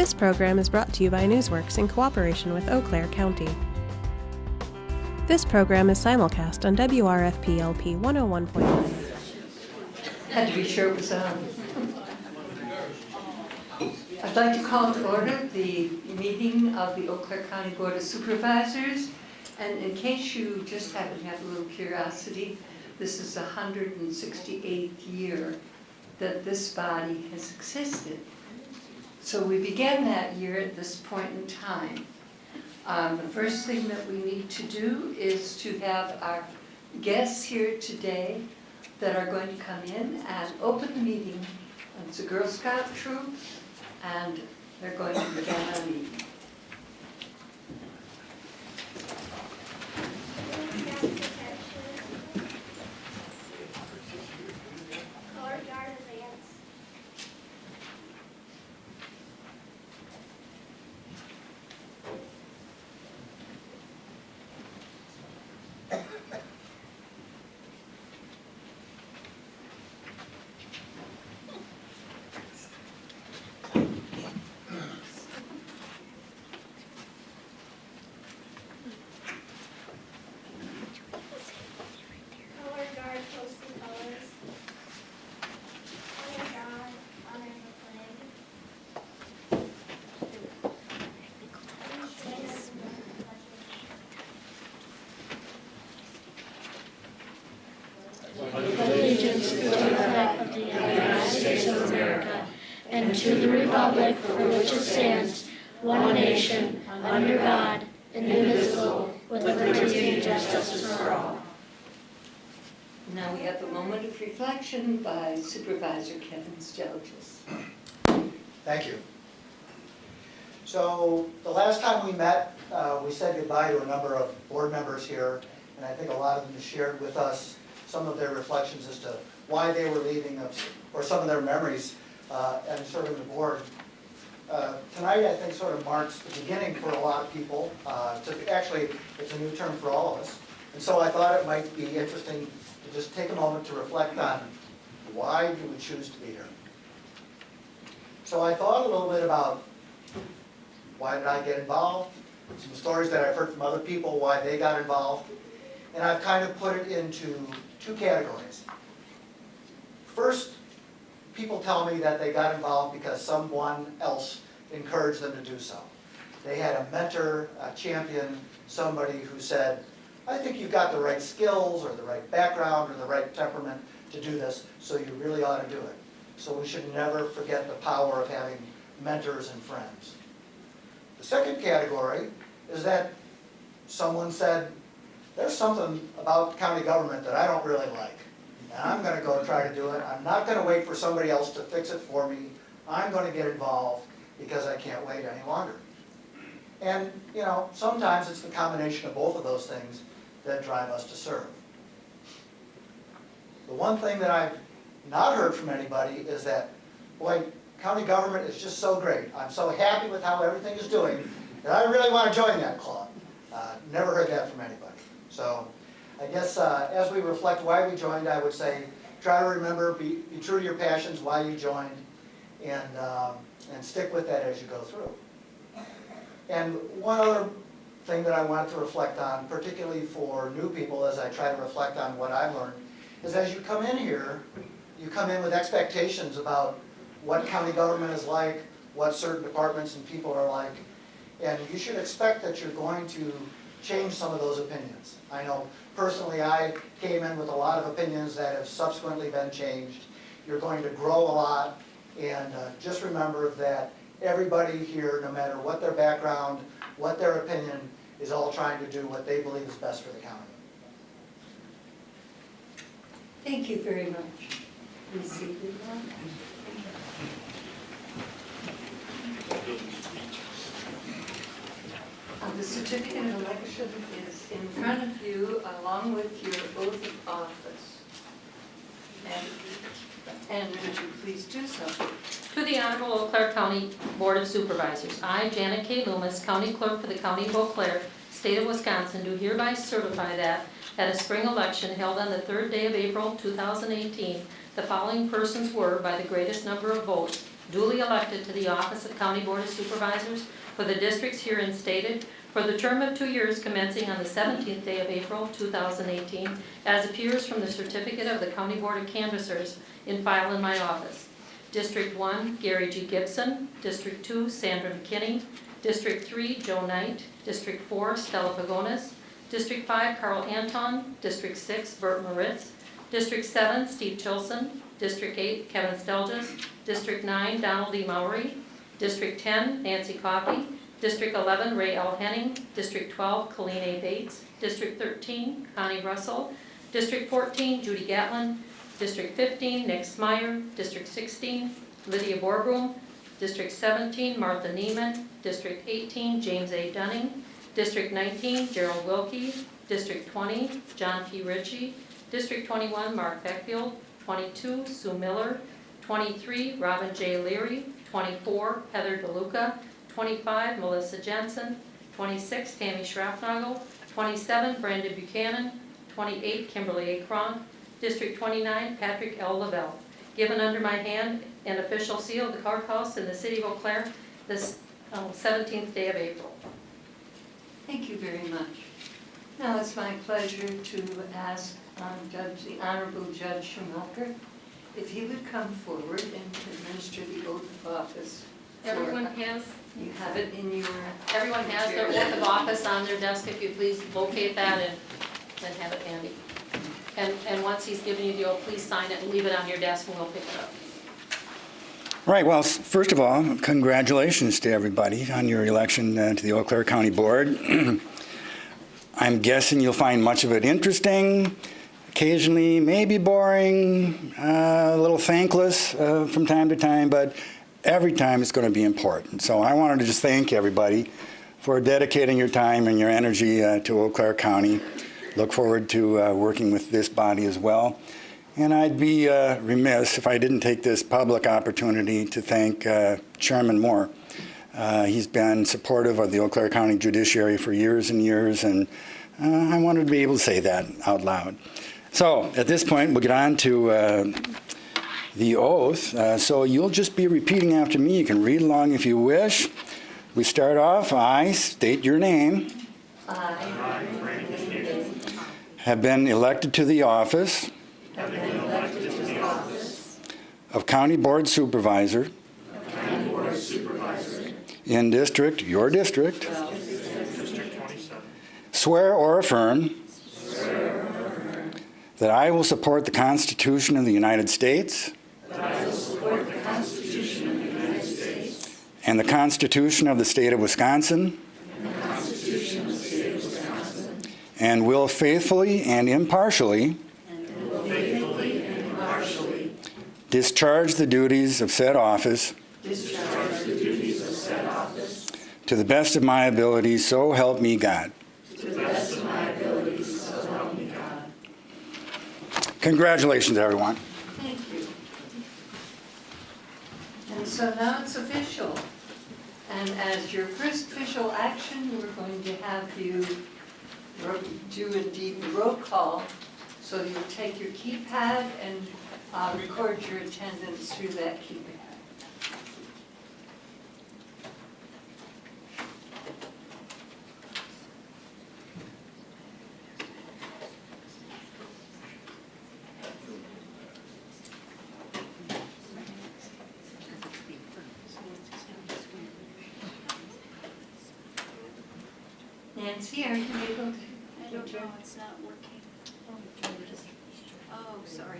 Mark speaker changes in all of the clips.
Speaker 1: This program is brought to you by Newsworks in cooperation with Eau Claire County. This program is simulcast on WRFP-LP 101.9.
Speaker 2: Had to be sure it was on. I'd like to call to order the meeting of the Eau Claire County Board of Supervisors. And in case you just happen to have a little curiosity, this is the 168th year that this body has existed. So we began that year at this point in time. The first thing that we need to do is to have our guests here today that are going to come in and open the meeting. It's a Girl Scout troop, and they're going to begin our meeting.
Speaker 3: And to the republic for which it stands, one nation, under God, indivisible, with liberty and justice for all.
Speaker 2: Now we have a moment of reflection by Supervisor Kevin Stelgis.
Speaker 4: Thank you. So the last time we met, we said goodbye to a number of board members here, and I think a lot of them shared with us some of their reflections as to why they were leaving us, or some of their memories and serving the board. Tonight, I think, sort of marks the beginning for a lot of people. Actually, it's a new term for all of us. And so I thought it might be interesting to just take a moment to reflect on why do we choose to be here. So I thought a little bit about why did I get involved, some stories that I've heard from other people, why they got involved, and I've kind of put it into two categories. First, people tell me that they got involved because someone else encouraged them to do so. They had a mentor, a champion, somebody who said, I think you've got the right skills or the right background or the right temperament to do this, so you really ought to do it. So we should never forget the power of having mentors and friends. The second category is that someone said, there's something about county government that I don't really like. And I'm going to go try to do it. I'm not going to wait for somebody else to fix it for me. I'm going to get involved because I can't wait any longer. And, you know, sometimes it's the combination of both of those things that drive us to serve. The one thing that I've not heard from anybody is that, boy, county government is just so great. I'm so happy with how everything is doing that I really want to join that club. Never heard that from anybody. So I guess as we reflect why we joined, I would say try to remember, be true to your passions, why you joined, and stick with that as you go through. And one other thing that I wanted to reflect on, particularly for new people as I try to reflect on what I've learned, is as you come in here, you come in with expectations about what county government is like, what certain departments and people are like, and you should expect that you're going to change some of those opinions. I know personally I came in with a lot of opinions that have subsequently been changed. You're going to grow a lot, and just remember that everybody here, no matter what their background, what their opinion, is all trying to do what they believe is best for the county.
Speaker 2: Thank you very much. Please seat yourself. The certificate of election is in front of you along with your oath of office. And would you please do so?
Speaker 5: To the Honorable Eau Claire County Board of Supervisors, I, Janet K. Loomis, County Clerk for the County of Eau Claire, State of Wisconsin, do hereby certify that at a spring election held on the 3rd day of April 2018, the following persons were, by the greatest number of votes, duly elected to the office of County Board of Supervisors for the districts herein stated for the term of 2 years commencing on the 17th day of April 2018, as appears from the certificate of the County Board of Canvassers in file in my office. District 1, Gary G. Gibson. District 2, Sandra McKinney. District 3, Joe Knight. District 4, Stella Pagonis. District 5, Carl Anton. District 6, Bert Moritz. District 7, Steve Chilson. District 8, Kevin Stelges. District 9, Donald E. Mowry. District 10, Nancy Coffey. District 11, Ray L. Henning. District 12, Colleen A. Bates. District 13, Connie Russell. District 14, Judy Gatlin. District 15, Nick Smyer. District 16, Lydia Borbroom. District 17, Martha Neiman. District 18, James A. Dunning. District 19, Gerald Wilkie. District 20, John P. Ritchie. District 21, Mark Beckfield. 22, Sue Miller. 23, Robin J. Leary. 24, Heather DeLuca. 25, Melissa Jensen. 26, Tammy Schraffnagel. 27, Brandon Buchanan. 28, Kimberly A. Cronk. District 29, Patrick L. Lavelle. Given under my hand and official seal of the courthouse in the city of Eau Claire this 17th day of April.
Speaker 2: Thank you very much. Now it's my pleasure to ask the Honorable Judge Schumacher if he would come forward and administer the oath of office.
Speaker 5: Everyone has
Speaker 2: Everyone
Speaker 5: their oath of office on their desk. If you please locate that and then have it handy. And once he's given you the oath, please sign it and leave it on your desk and we'll pick it up.
Speaker 6: Right, well, first of all, congratulations to everybody on your election to the Eau Claire County Board. I'm guessing you'll find much of it interesting, occasionally maybe boring, a little thankless from time to time, but every time it's going to be important. So I wanted to just thank everybody for dedicating your time and your energy to Eau Claire County. Look forward to working with this body as well. And I'd be remiss if I didn't take this public opportunity to thank Chairman Moore. He's been supportive of the Eau Claire County Judiciary for years and years, and I wanted to be able to say that out loud. So at this point, we'll get on to the oath. So you'll just be repeating after me. You can read along if you wish. We start off, I state your name.
Speaker 2: I,
Speaker 6: Have been elected to the office of County Board Supervisor in your district, swear or affirm that I will support the Constitution of the United States and the Constitution of the State of Wisconsin, and will faithfully and impartially discharge the duties of said office to the best of my ability, so help me God. Congratulations, everyone.
Speaker 2: thank you. And so now it's official. And as your first official action, we're going to have you do indeed the roll call. So you'll take your keypad and record your attendance through that keypad. Nancy, are you able to?
Speaker 7: I don't know, it's not working. Oh, sorry.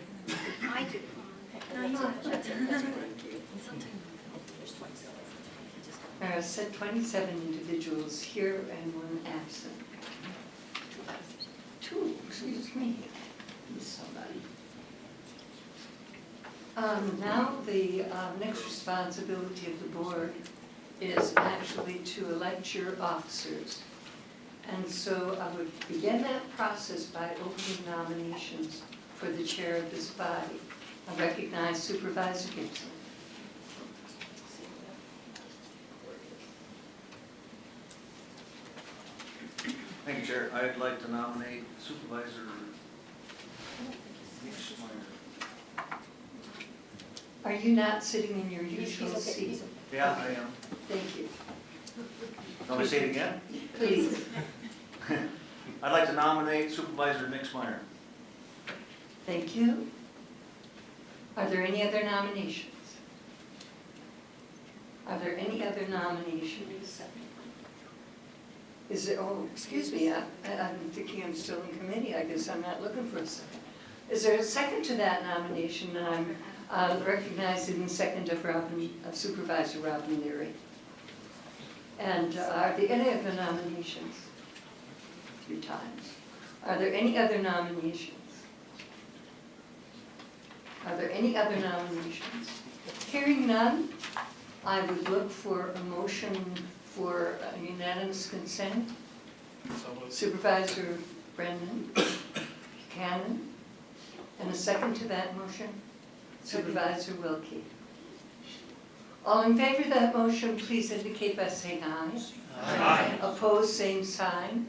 Speaker 7: I do.
Speaker 2: There are said 27 individuals here and one absent. Two, excuse me. Somebody. Now the next responsibility of the board is actually to elect your officers. And so I would begin that process by opening nominations for the chair of this body. I recognize Supervisor Gibson.
Speaker 8: Thank you, Chair. I'd like to nominate Supervisor Nick Schmeyer.
Speaker 2: Are you not sitting in your usual
Speaker 3: He's okay,
Speaker 2: seat?
Speaker 3: he's okay.
Speaker 8: Yeah, I am.
Speaker 2: Thank you.
Speaker 8: Want me to say it again?
Speaker 2: Please.
Speaker 8: I'd like to nominate Supervisor Nixmeyer.
Speaker 2: Thank you. Are there any other nominations? Are there any other nominations? Is there, oh, excuse me, I'm thinking I'm still in committee. I guess I'm not looking for a second. Is there a second to that nomination? And I'm recognizing the second of Supervisor Robin Leary. And are there any other nominations? 3 times. Are there any other nominations? Are there any other nominations? Hearing none, I would look for a motion for unanimous consent. Supervisor Brennan, Buchanan, and a second to that motion, Supervisor Wilkie. All in favor of that motion, please indicate by saying aye. Aye. Opposed, same sign.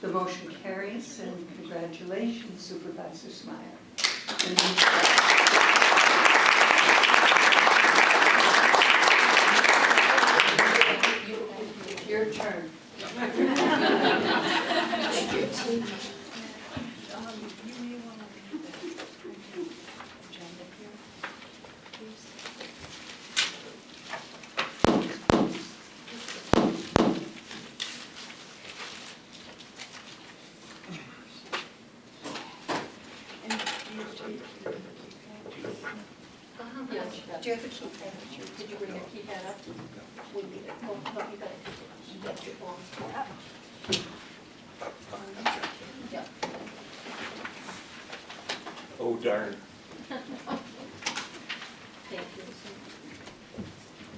Speaker 2: The motion carries, and congratulations, Supervisor Smyer. Your turn.
Speaker 7: You may want to leave the agenda here, please.
Speaker 5: Yes.
Speaker 2: Do you have a key?
Speaker 5: Did you bring your keypad up? We need it. Oh, no, you got it. That's your form. Yeah.
Speaker 9: Oh darn.
Speaker 5: Thank you.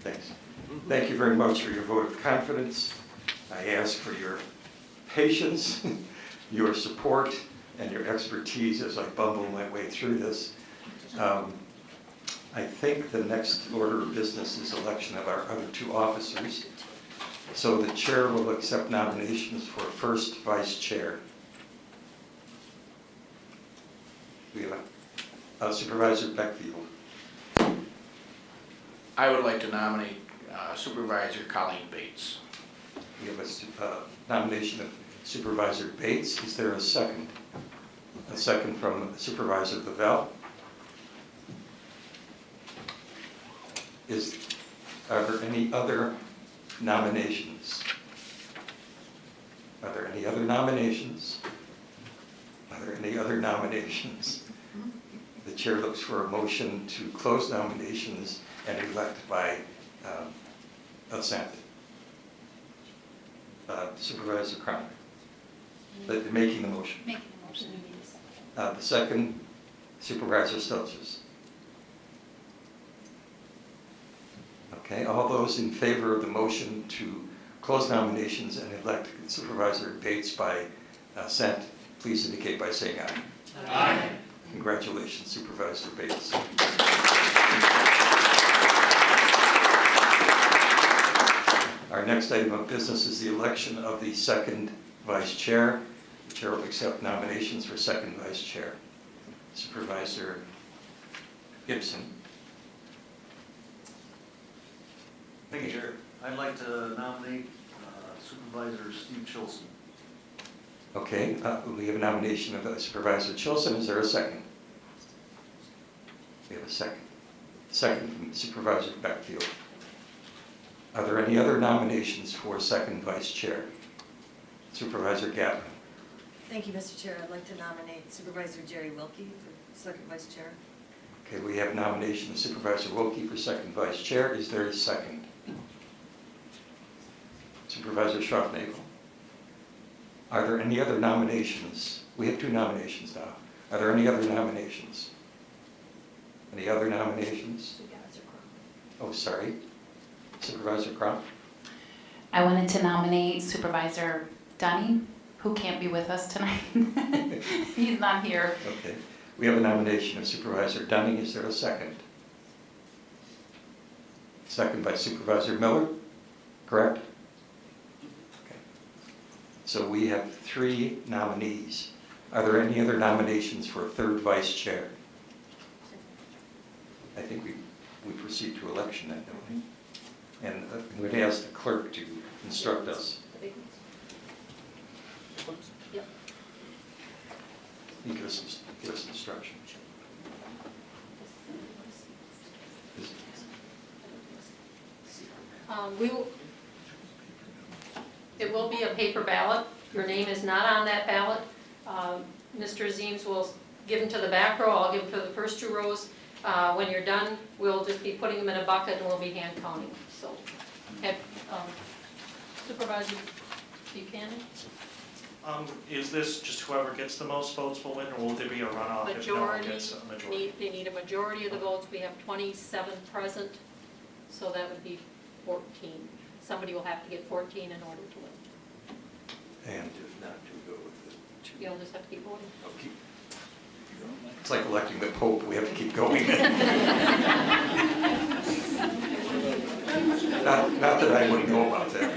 Speaker 9: Thanks. Thank you very much for your vote of confidence. I ask for your patience, your support, and your expertise as I bumble my way through this. I think the next order of business is election of our other 2 officers. So the chair will accept nominations for first vice chair. We have Supervisor Beckfield.
Speaker 10: I would like to nominate Supervisor Colleen Bates.
Speaker 9: We have a nomination of Supervisor Bates. Is there a second? A second from Supervisor Lavelle. Are there any other nominations? Are there any other nominations? Are there any other nominations? The chair looks for a motion to close nominations and elect by assent. Supervisor Crown, making the motion.
Speaker 7: Making the motion, you need a second.
Speaker 9: The second, Supervisor Stelzers. Okay, all those in favor of the motion to close nominations and elect Supervisor Bates by assent, please indicate by saying aye. Aye. Congratulations, Supervisor Bates. Our next item of business is the election of the second vice chair. The chair will accept nominations for second vice chair. Supervisor Gibson.
Speaker 8: Thank you, Chair. I'd like to nominate Supervisor Steve Chilson.
Speaker 9: Okay, we have a nomination of Supervisor Chilson. Is there a second? We have a second. Second from Supervisor Beckfield. Are there any other nominations for second vice chair? Supervisor Gatlin.
Speaker 11: Thank you, Mr. Chair. I'd like to nominate Supervisor Jerry Wilkie for second vice chair.
Speaker 9: Okay, we have a nomination of Supervisor Wilkie for second vice chair. Is there a second? Supervisor Schroff-Nagel. Are there any other nominations? We have 2 nominations now. Are there any other nominations? Any other nominations? Oh, sorry. Supervisor Cronk.
Speaker 12: I wanted to nominate Supervisor Dunning, who can't be with us tonight. He's not here.
Speaker 9: Okay. We have a nomination of Supervisor Dunning. Is there a second? Second by Supervisor Miller, correct? Okay. So we have 3 nominees. Are there any other nominations for third vice chair? I think we we proceed to election then, don't we? And we'd ask the clerk to instruct us.
Speaker 5: Yep.
Speaker 9: He gives us instruction.
Speaker 5: It will be a paper ballot. Your name is not on that ballot. Mr. Zeems will give them to the back row, I'll give them to the first 2 rows. When you're done, we'll just be putting them in a bucket and we'll be hand counting. So, Supervisor Buchanan?
Speaker 13: Is this just whoever gets the most votes will win, or will there be a runoff if no one gets a majority?
Speaker 5: They need a majority of the votes. We have 27 present, so that would be 14. Somebody will have to get 14 in order to win.
Speaker 9: And if not, to go with the 2.
Speaker 5: You'll just have to keep voting.
Speaker 9: Okay. It's like electing the Pope, we have to keep going. Not that I wouldn't know about that.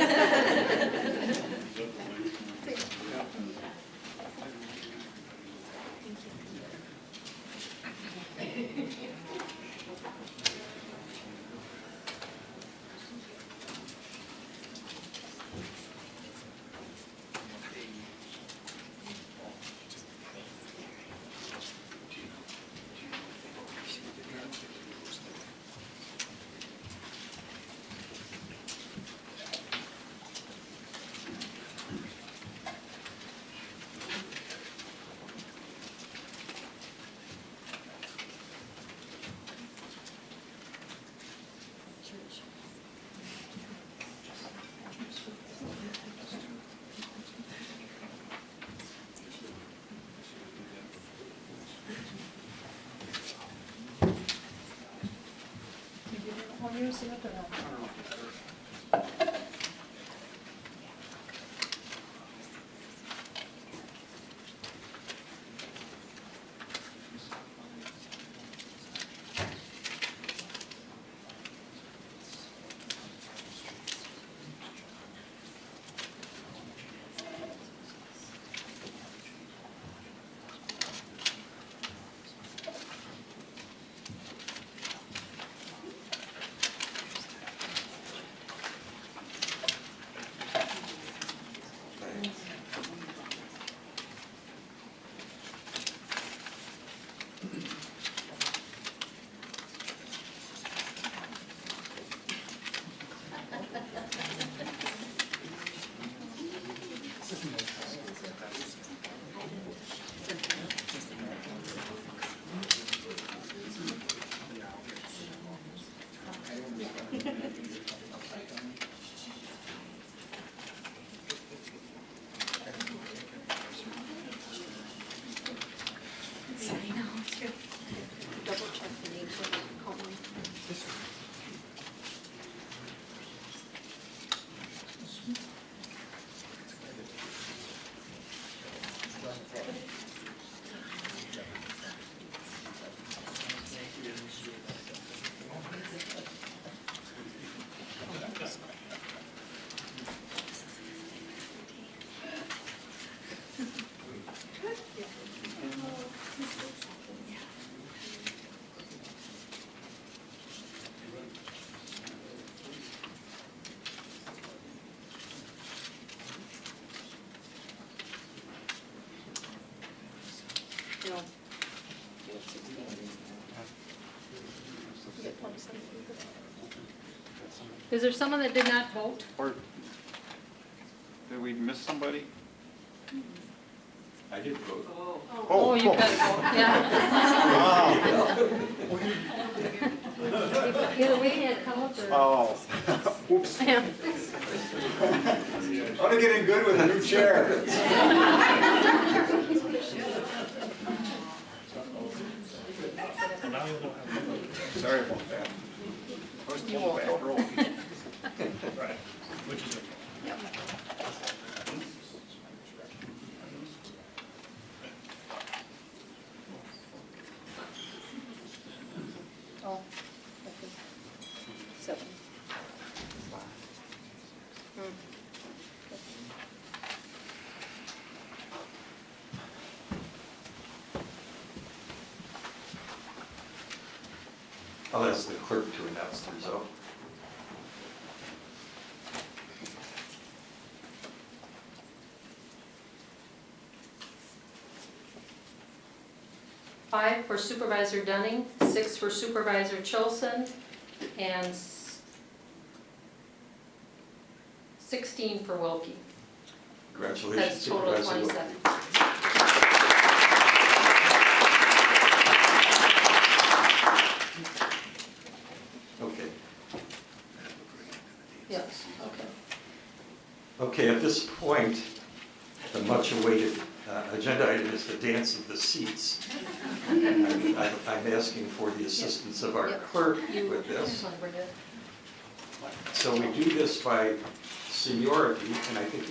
Speaker 5: Double check the names of the calling. Is there someone that did not vote?
Speaker 14: Or did we miss somebody?
Speaker 9: I did vote.
Speaker 5: Oh, you got to vote, yeah. Either we can't come up or.
Speaker 14: Oh, oops.
Speaker 5: Yeah.
Speaker 14: Want to get in good with a new chair. Sorry about that. I was told back row.
Speaker 13: Right, which is it?
Speaker 5: Oh, okay. 7.
Speaker 9: I'll ask the clerk to announce the result.
Speaker 5: Five for Supervisor Dunning, 6 for Supervisor Chilson, and 16 for Wilkie.
Speaker 9: Congratulations,
Speaker 5: That's a total of
Speaker 9: Supervisor
Speaker 5: 27.
Speaker 9: Wilkie. Okay.
Speaker 5: Yes, okay.
Speaker 9: Okay, at this point, the much-awaited agenda item is the dance of the seats. I'm asking for the assistance of our
Speaker 5: Yep.
Speaker 9: clerk
Speaker 5: You
Speaker 9: with this.
Speaker 5: wanna bring it?
Speaker 9: So we do this by seniority, and I think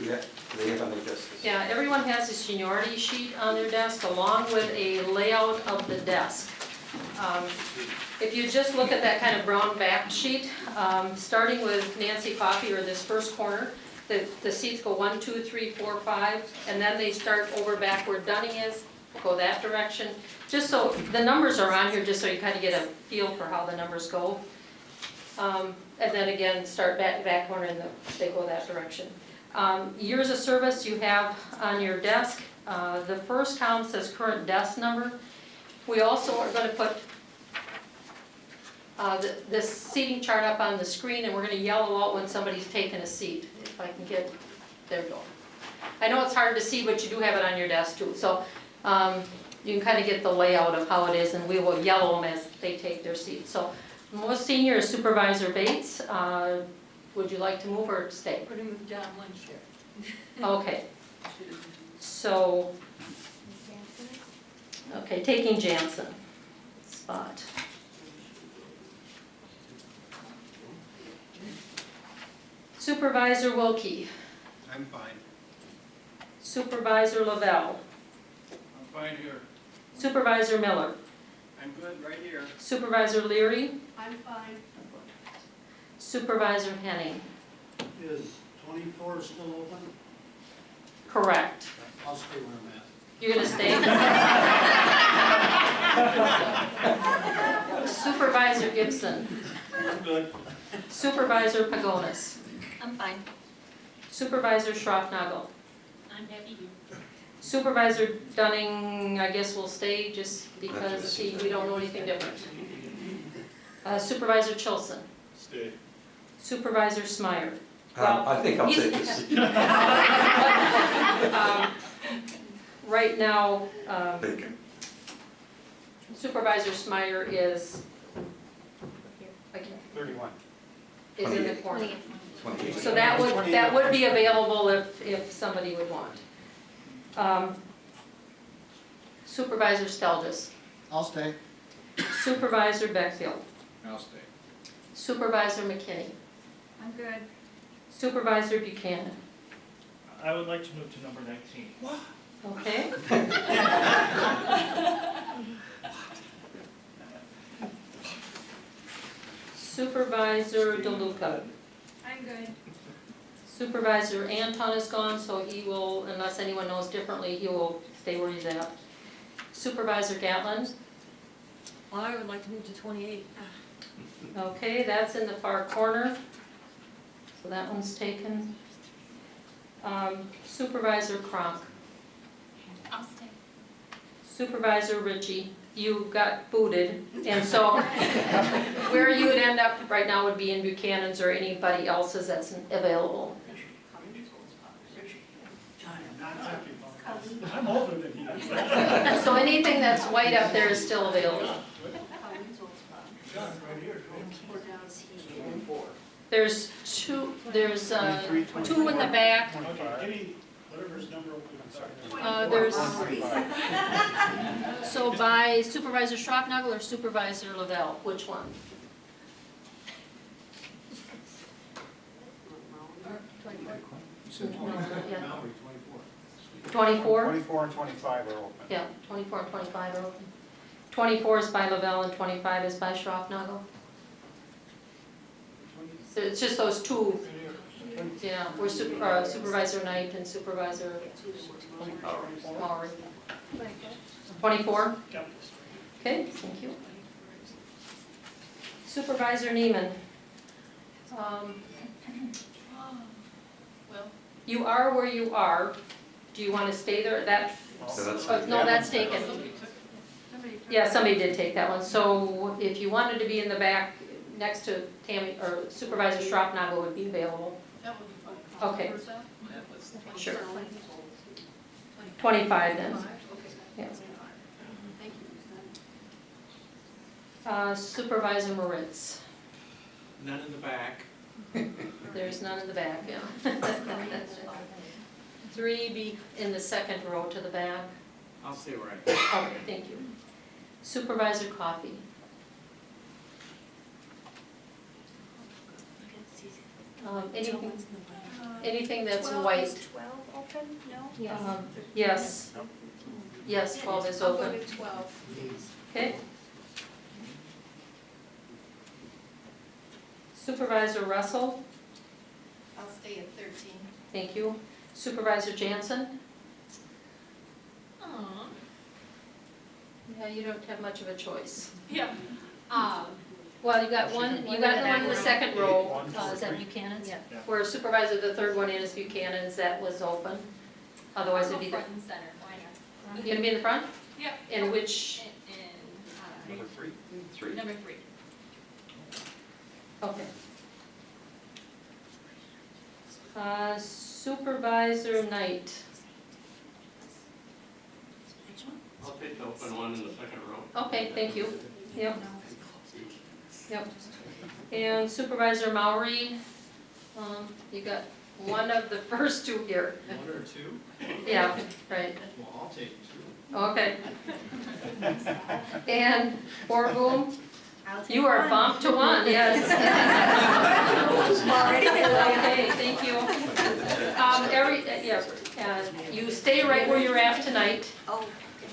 Speaker 9: they have on their desks.
Speaker 5: Yeah, everyone has a seniority sheet on their desk along with a layout of the desk. If you just look at that kind of brown back sheet, starting with Nancy Coffey or this first corner, the seats go 1, 2, 3, 4, 5, and then they start over back where Dunning is, go that direction. Just so, the numbers are on here just so you kind of get a feel for how the numbers go. And then again, start back corner and they go that direction. Years of service you have on your desk. The first column says current desk number. We also are going to put this seating chart up on the screen, and we're going to yellow out when somebody's taken a seat. If I can get, there we go. I know it's hard to see, but you do have it on your desk too. So you can kind of get the layout of how it is, and we will yellow them as they take their seat. So most senior is Supervisor Bates. Would you like to move or stay?
Speaker 2: We're gonna move John Lynch here.
Speaker 5: Okay. So, okay, taking Jansen spot. Supervisor Wilkie.
Speaker 14: I'm fine.
Speaker 5: Supervisor Lavelle.
Speaker 14: I'm fine here.
Speaker 5: Supervisor Miller.
Speaker 14: I'm good right here.
Speaker 5: Supervisor Leary.
Speaker 11: I'm fine.
Speaker 5: Supervisor Henning.
Speaker 15: Is 24 still open?
Speaker 5: Correct.
Speaker 15: I'll stay where I'm at.
Speaker 5: You're gonna stay? Supervisor Gibson.
Speaker 15: I'm good.
Speaker 5: Supervisor Pagonis.
Speaker 7: I'm fine.
Speaker 5: Supervisor Schroffnagel.
Speaker 7: I'm happy here.
Speaker 5: Supervisor Dunning, I guess will stay just because we don't know anything different. Supervisor Chilson.
Speaker 14: Stay.
Speaker 5: Supervisor Smyer.
Speaker 9: I think I'll take this.
Speaker 5: Right now,
Speaker 9: Bacon.
Speaker 5: Supervisor Smyer is,
Speaker 14: 31.
Speaker 5: is in the corner.
Speaker 9: 28.
Speaker 5: So that would be available if somebody would want. Supervisor Stelgis.
Speaker 4: I'll stay.
Speaker 5: Supervisor Beckfield.
Speaker 14: I'll stay.
Speaker 5: Supervisor McKinney.
Speaker 11: I'm good.
Speaker 5: Supervisor Buchanan.
Speaker 13: I would like to move to number 19.
Speaker 5: Okay. Supervisor DeLuca.
Speaker 11: I'm good.
Speaker 5: Supervisor Anton is gone, so he will, unless anyone knows differently, he will stay where he's at. Supervisor Gatlin.
Speaker 11: Well, I would like to move to 28.
Speaker 5: Okay, that's in the far corner. So that one's taken. Supervisor Kronk.
Speaker 7: I'll stay.
Speaker 5: Supervisor Ritchie, you got booted, and so where you would end up right now would be in Buchanan's or anybody else's that's available.
Speaker 15: I'm older than he is.
Speaker 5: So anything that's white up there is still available.
Speaker 15: John, right here.
Speaker 5: There's two in the back.
Speaker 15: Okay, any, whatever's number open, I'm sorry.
Speaker 5: There's, so by Supervisor Schroffnagel or Supervisor Lavelle, which one?
Speaker 14: You said
Speaker 5: No, not yet.
Speaker 15: Mallory, 24.
Speaker 5: 24?
Speaker 14: 24 and 25 are open.
Speaker 5: Yeah, 24 and 25 are open. 24 is by Lavelle and 25 is by Schroffnagel. So it's just those two, yeah, we're Supervisor Knight and Supervisor Maury. 24?
Speaker 13: Yep.
Speaker 5: Okay, thank you. Supervisor Neiman.
Speaker 7: Well,
Speaker 5: You are where you are. Do you want to stay there? That,
Speaker 9: So that's-
Speaker 5: no, that's taken. Yeah, somebody did take that one. So if you wanted to be in the back next to Tammy, or Supervisor Schroppnagel would be available.
Speaker 7: that would be fun.
Speaker 5: Okay.
Speaker 7: Where's that? That was
Speaker 5: Sure.
Speaker 7: 25.
Speaker 5: 25 then.
Speaker 7: Okay.
Speaker 5: Yeah.
Speaker 7: Thank you.
Speaker 5: Supervisor Moritz.
Speaker 14: None in the back.
Speaker 5: There's none in the back, yeah. 3 be in the second row to the back.
Speaker 14: I'll stay where I am.
Speaker 5: Okay, thank you. Supervisor Coffey. Anything that's white.
Speaker 3: 12 open? No?
Speaker 5: Yes. Yes, 12 is
Speaker 7: I'll go
Speaker 5: open.
Speaker 7: to 12, please.
Speaker 5: Okay. Supervisor Russell,
Speaker 7: I'll stay at 13.
Speaker 5: thank you. Supervisor Jansen?
Speaker 7: Aw.
Speaker 5: Yeah, you don't have much of a choice.
Speaker 7: Yeah.
Speaker 5: Well, you got one, you got the one in the second row, is that Buchanan's?
Speaker 7: Yeah.
Speaker 5: Where Supervisor, the third one in is Buchanan's, that was open. Otherwise it'd be the,
Speaker 7: Front and center, why not?
Speaker 5: you gonna be in the front?
Speaker 7: Yep.
Speaker 5: In which,
Speaker 9: Number 3? 3.
Speaker 7: Number 3.
Speaker 5: okay. Supervisor Knight,
Speaker 15: I'll take the open one in the second row.
Speaker 5: okay, thank you, yep. Yep. And Supervisor Maury, you got one of the first two here.
Speaker 14: 1 or 2?
Speaker 5: Yeah, right,
Speaker 14: Well, I'll take 2.
Speaker 5: okay. And Borboom,
Speaker 3: I'll take
Speaker 5: you are
Speaker 3: one.
Speaker 5: bumped to 1, yes. Okay, thank you. You stay right where you're at tonight.
Speaker 3: Oh,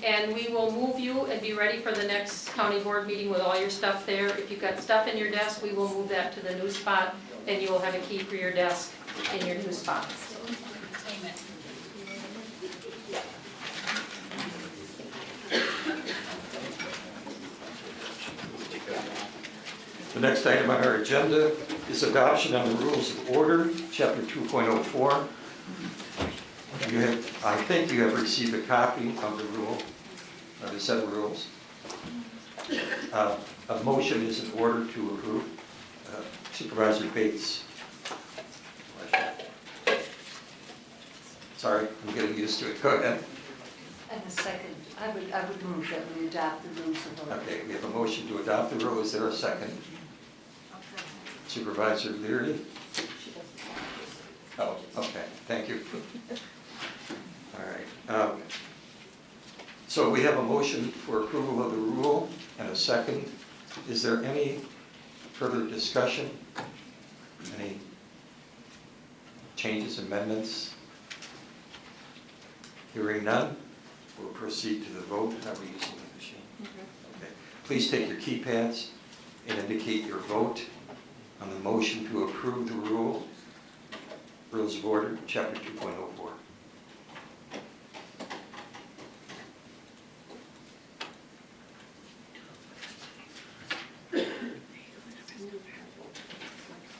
Speaker 5: And we will move you and be ready for the next county board meeting with all your stuff there. If you've got stuff in your desk, we will move that to the new spot, and you will have a key for your desk in your new spot.
Speaker 7: Amen.
Speaker 9: The next item on our agenda is adoption on the rules of order, chapter 2.04. You have, I think you have received a copy of the rule, of the set of rules. A motion is in order to approve. Supervisor Bates. Sorry, I'm getting used to it. Go ahead.
Speaker 2: And a second, I would move that we adopt the rules of order.
Speaker 9: Okay, we have a motion to adopt the rule. Is there a second? Supervisor Leary? Oh, okay, thank you. All right. So we have a motion for approval of the rule and a second. Is there any further discussion? Any changes, amendments? Hearing none, we'll proceed to the vote. Are we using the machine? Okay. Please take your keypads and indicate your vote on the motion to approve the rule, Rules of Order, Chapter 2.04.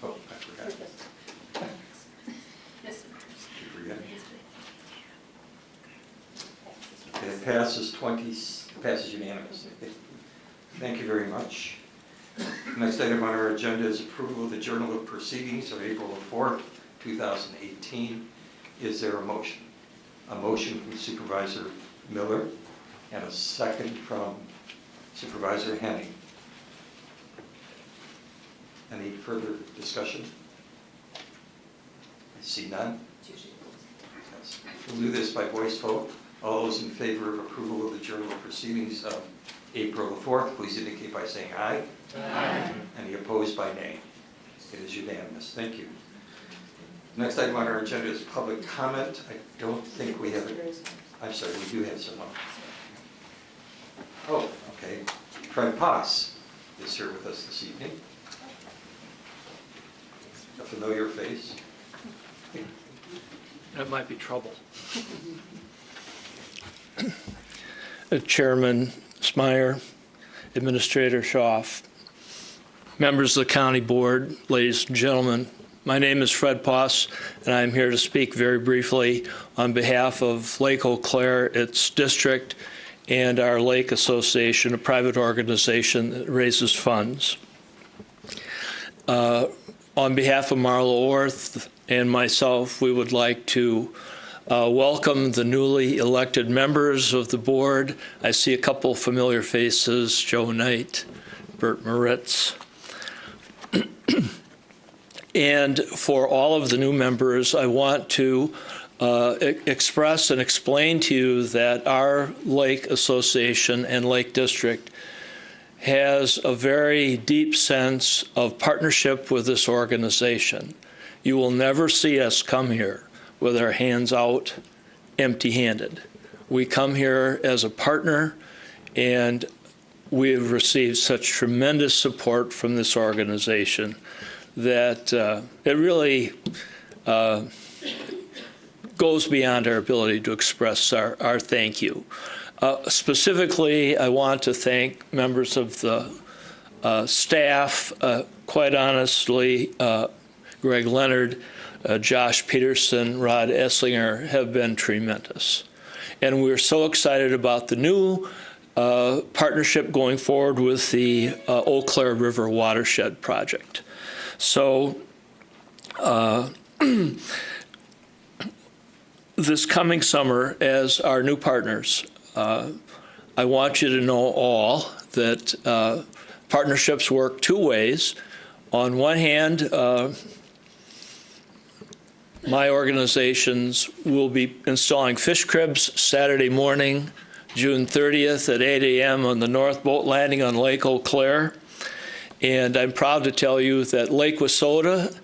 Speaker 9: Oh, I forgot. Did you forget? Okay, it passes unanimously. Thank you very much. Next item on our agenda is approval of the Journal of Proceedings of April 4th, 2018. Is there a motion? A motion from Supervisor Miller and a second from Supervisor Henning. Any further discussion? I see none. Yes. We'll do this by voice vote. All those in favor of approval of the Journal of Proceedings of April the 4th, please indicate by saying aye. Aye. Any opposed by nay? It is unanimous. Thank you. Next item on our agenda is public comment. I don't think we have it. I'm sorry, we do have someone. Oh, okay. Fred Poss is here with us this evening. A familiar face.
Speaker 15: That might be trouble. Chairman Smyer, Administrator Schaaf, members of the county board, ladies and gentlemen. My name is Fred Poss, and I'm here to speak very briefly on behalf of Lake Eau Claire, its district, and our Lake Association, a private organization that raises funds. On behalf of Marla Orth and myself, we would like to welcome the newly elected members of the board. I see a couple familiar faces, Joe Knight, Bert Moritz. And for all of the new members, I want to express and explain to you that our Lake Association and Lake District has a very deep sense of partnership with this organization. You will never see us come here with our hands out, empty-handed. We come here as a partner, and we have received such tremendous support from this organization that it really goes beyond our ability to express our thank you. Specifically, I want to thank members of the staff. Quite honestly, Greg Leonard, Josh Peterson, Rod Esslinger have been tremendous. And we're so excited about the new partnership going forward with the Eau Claire River Watershed Project. So this coming summer, as our new partners, I want you to know all that partnerships work two ways. On one hand, my organizations will be installing fish cribs Saturday morning, June 30th at 8 a.m. on the North Boat Landing on Lake Eau Claire. And I'm proud to tell you that Lake Wissota,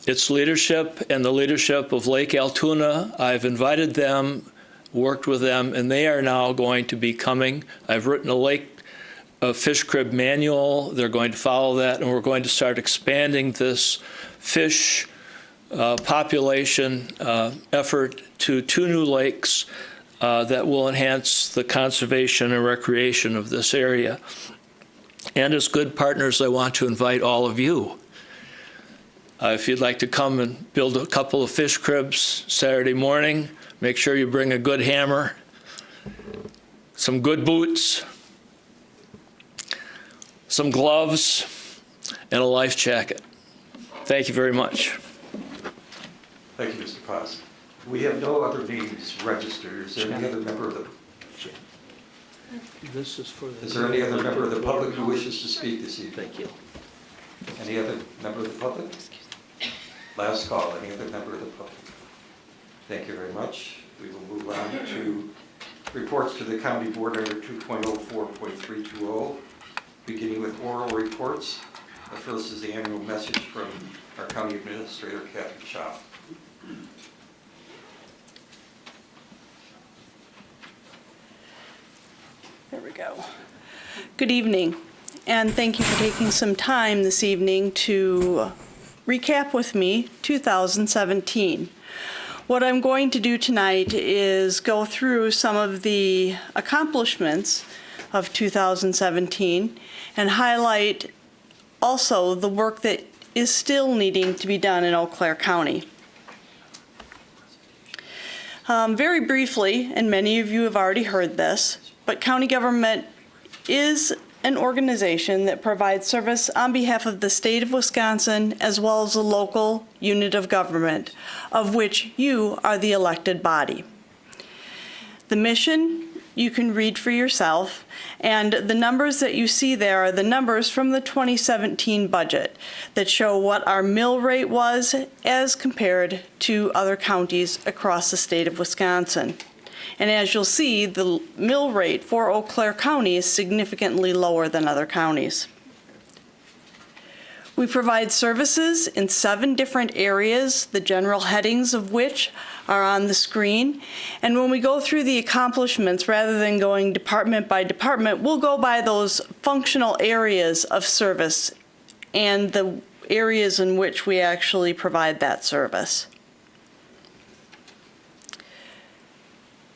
Speaker 15: its leadership, and the leadership of Lake Altoona, I've invited them, worked with them, and they are now going to be coming. I've written a fish crib manual. They're going to follow that, and we're going to start expanding this fish population effort to 2 new lakes that will enhance the conservation and recreation of this area. And as good partners, I want to invite all of you. If you'd like to come and build a couple of fish cribs Saturday morning, make sure you bring a good hammer, some good boots, some gloves, and a life jacket. Thank you very much.
Speaker 9: Thank you, Mr. Poss. We have no other names registered. Is there any other member of the...
Speaker 15: This is for the...
Speaker 9: Is there any other member of the public who wishes to speak this evening?
Speaker 15: Thank you.
Speaker 9: Any other member of the public? Last call. Any other member of the public? Thank you very much. We will move on to reports to the County Board under 2.04.320, beginning with oral reports. The first is the annual message from our County Administrator, Kathy Chow.
Speaker 16: There we go. Good evening, and thank you for taking some time this evening to recap with me 2017. What I'm going to do tonight is go through some of the accomplishments of 2017 and highlight also the work that is still needing to be done in Eau Claire County. Very briefly, and many of you have already heard this, but county government is an organization that provides service on behalf of the state of Wisconsin as well as the local unit of government, of which you are the elected body. The mission you can read for yourself, and the numbers that you see there are the numbers from the 2017 budget that show what our mill rate was as compared to other counties across the state of Wisconsin. And as you'll see, the mill rate for Eau Claire County is significantly lower than other counties. We provide services in 7 different areas, the general headings of which are on the screen. And when we go through the accomplishments, rather than going department by department, we'll go by those functional areas of service and the areas in which we actually provide that service.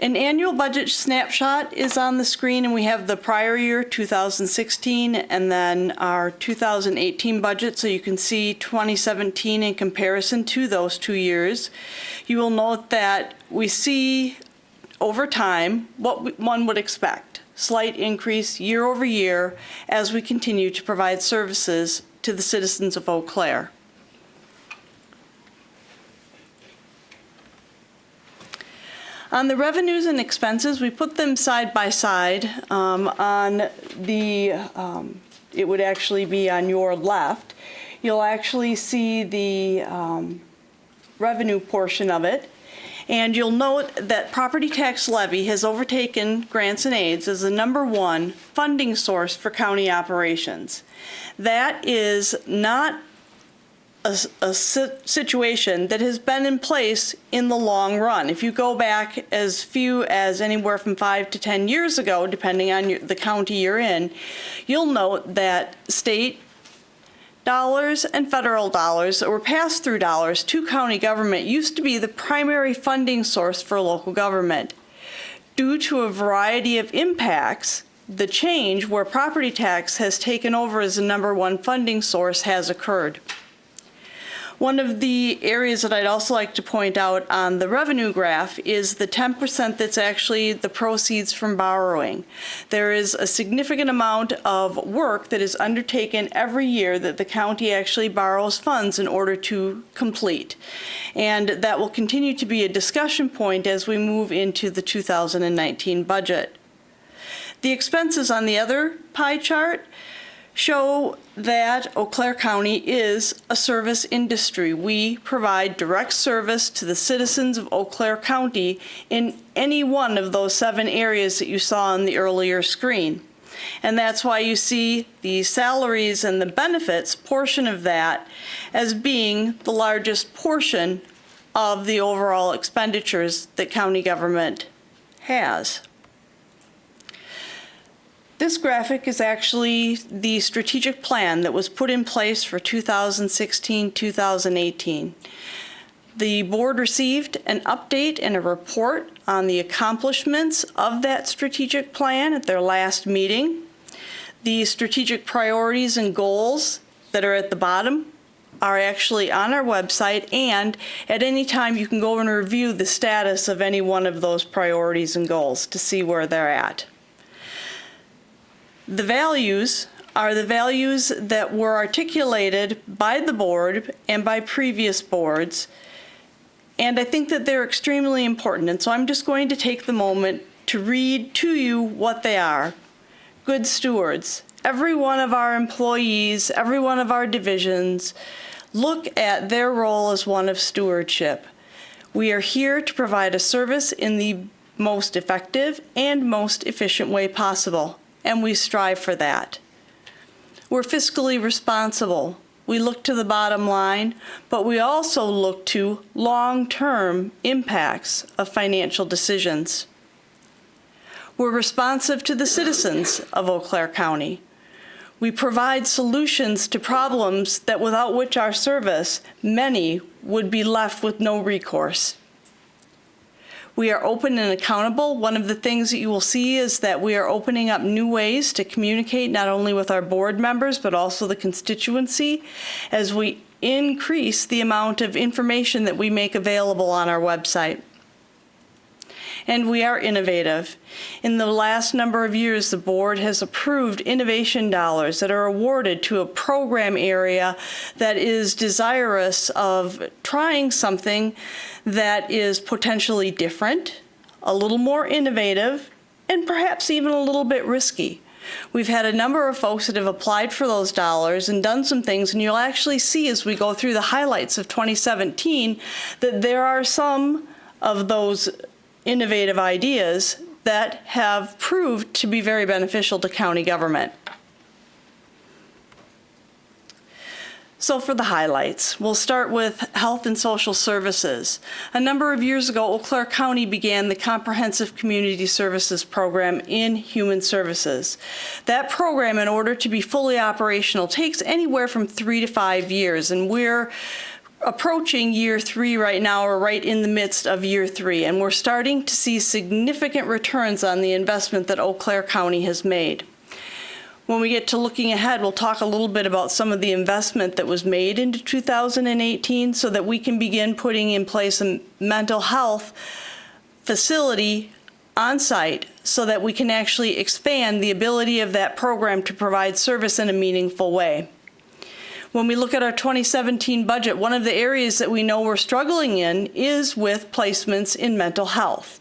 Speaker 16: An annual budget snapshot is on the screen, and we have the prior year, 2016, and then our 2018 budget, so you can see 2017 in comparison to those 2 years. You will note that we see over time what one would expect, slight increase year over year as we continue to provide services to the citizens of Eau Claire. On the revenues and expenses, we put them side by side. On the, it would actually be on your left. You'll actually see the revenue portion of it. And you'll note that property tax levy has overtaken grants and aids as the #1 funding source for county operations. That is not a situation that has been in place in the long run. If you go back as few as anywhere from 5 to 10 years ago, depending on the county you're in, you'll note that state dollars and federal dollars, or pass-through dollars to county government, used to be the primary funding source for local government. Due to a variety of impacts, the change where property tax has taken over as the #1 funding source has occurred. One of the areas that I'd also like to point out on the revenue graph is the 10% that's actually the proceeds from borrowing. There is a significant amount of work that is undertaken every year that the county actually borrows funds in order to complete. And that will continue to be a discussion point as we move into the 2019 budget. The expenses on the other pie chart show that Eau Claire County is a service industry. We provide direct service to the citizens of Eau Claire County in any one of those 7 areas that you saw on the earlier screen. And that's why you see the salaries and the benefits portion of that as being the largest portion of the overall expenditures that county government has. This graphic is actually the strategic plan that was put in place for 2016-2018. The board received an update and a report on the accomplishments of that strategic plan at their last meeting. The strategic priorities and goals that are at the bottom are actually on our website, and at any time you can go and review the status of any one of those priorities and goals to see where they're at. The values are the values that were articulated by the board and by previous boards, and I think that they're extremely important, and so I'm just going to take the moment to read to you what they are. Good stewards. Every one of our employees, every one of our divisions, look at their role as one of stewardship. We are here to provide a service in the most effective and most efficient way possible, and we strive for that. We're fiscally responsible. We look to the bottom line, but we also look to long-term impacts of financial decisions. We're responsive to the citizens of Eau Claire County. We provide solutions to problems that without which our service, many would be left with no recourse. We are open and accountable. One of the things that you will see is that we are opening up new ways to communicate not only with our board members, but also the constituency as we increase the amount of information that we make available on our website. And we are innovative. In the last number of years, the board has approved innovation dollars that are awarded to a program area that is desirous of trying something that is potentially different, a little more innovative, and perhaps even a little bit risky. We've had a number of folks that have applied for those dollars and done some things, and you'll actually see as we go through the highlights of 2017 that there are some of those innovative ideas that have proved to be very beneficial to county government. So for the highlights, we'll start with health and social services. A number of years ago, Eau Claire County began the Comprehensive Community Services Program in Human Services. That program, in order to be fully operational, takes anywhere from 3 to 5 years, and we're approaching year 3 right now, or right in the midst of year 3, and we're starting to see significant returns on the investment that Eau Claire County has made. When we get to looking ahead, we'll talk a little bit about some of the investment that was made into 2018 so that we can begin putting in place a mental health facility on site so that we can actually expand the ability of that program to provide service in a meaningful way. When we look at our 2017 budget, one of the areas that we know we're struggling in is with placements in mental health.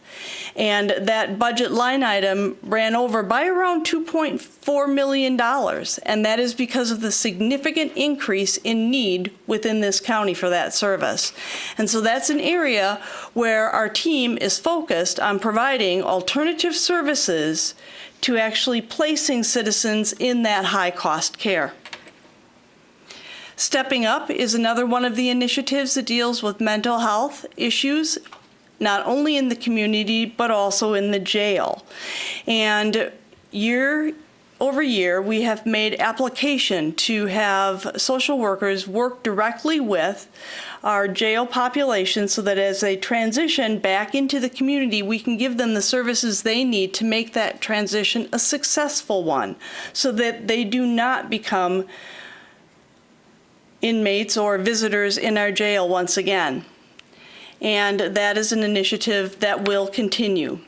Speaker 16: And that budget line item ran over by around $2.4 million, and that is because of the significant increase in need within this county for that service. And so that's an area where our team is focused on providing alternative services to actually placing citizens in that high-cost care. Stepping Up is another one of the initiatives that deals with mental health issues, not only in the community, but also in the jail. And year over year, we have made application to have social workers work directly with our jail population so that as they transition back into the community, we can give them the services they need to make that transition a successful one, so that they do not become inmates or visitors in our jail once again. And that is an initiative that will continue.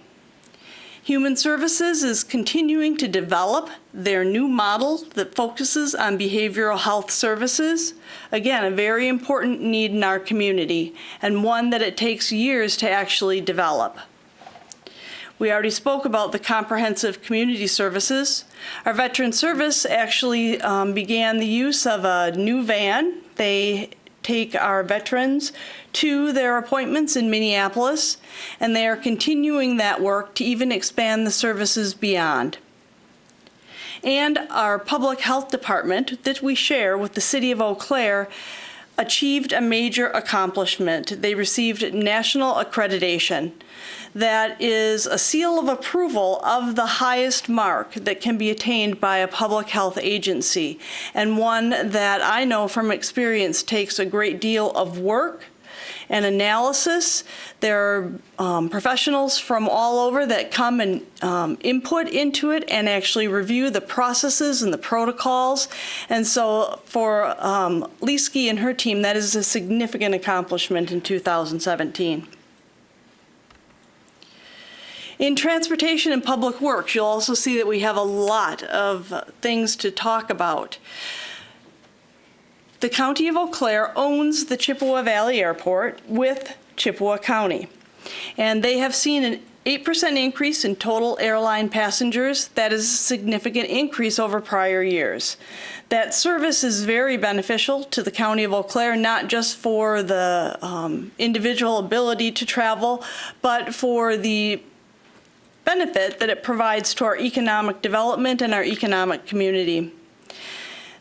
Speaker 16: Human Services is continuing to develop their new model that focuses on behavioral health services. Again, a very important need in our community, and one that it takes years to actually develop. We already spoke about the comprehensive community services. Our veteran service actually began the use of a new van. They take our veterans to their appointments in Minneapolis, and they are continuing that work to even expand the services beyond. And our public health department that we share with the City of Eau Claire achieved a major accomplishment. They received national accreditation. That is a seal of approval of the highest mark that can be attained by a public health agency, and one that I know from experience takes a great deal of work and analysis. There are professionals from all over that come and input into it and actually review the processes and the protocols. And so for Leeske and her team, that is a significant accomplishment in 2017. In transportation and public works, you'll also see that we have a lot of things to talk about. The County of Eau Claire owns the Chippewa Valley Airport with Chippewa County, and they have seen an 8% increase in total airline passengers. That is a significant increase over prior years. That service is very beneficial to the County of Eau Claire, not just for the individual ability to travel, but for the benefit that it provides to our economic development and our economic community.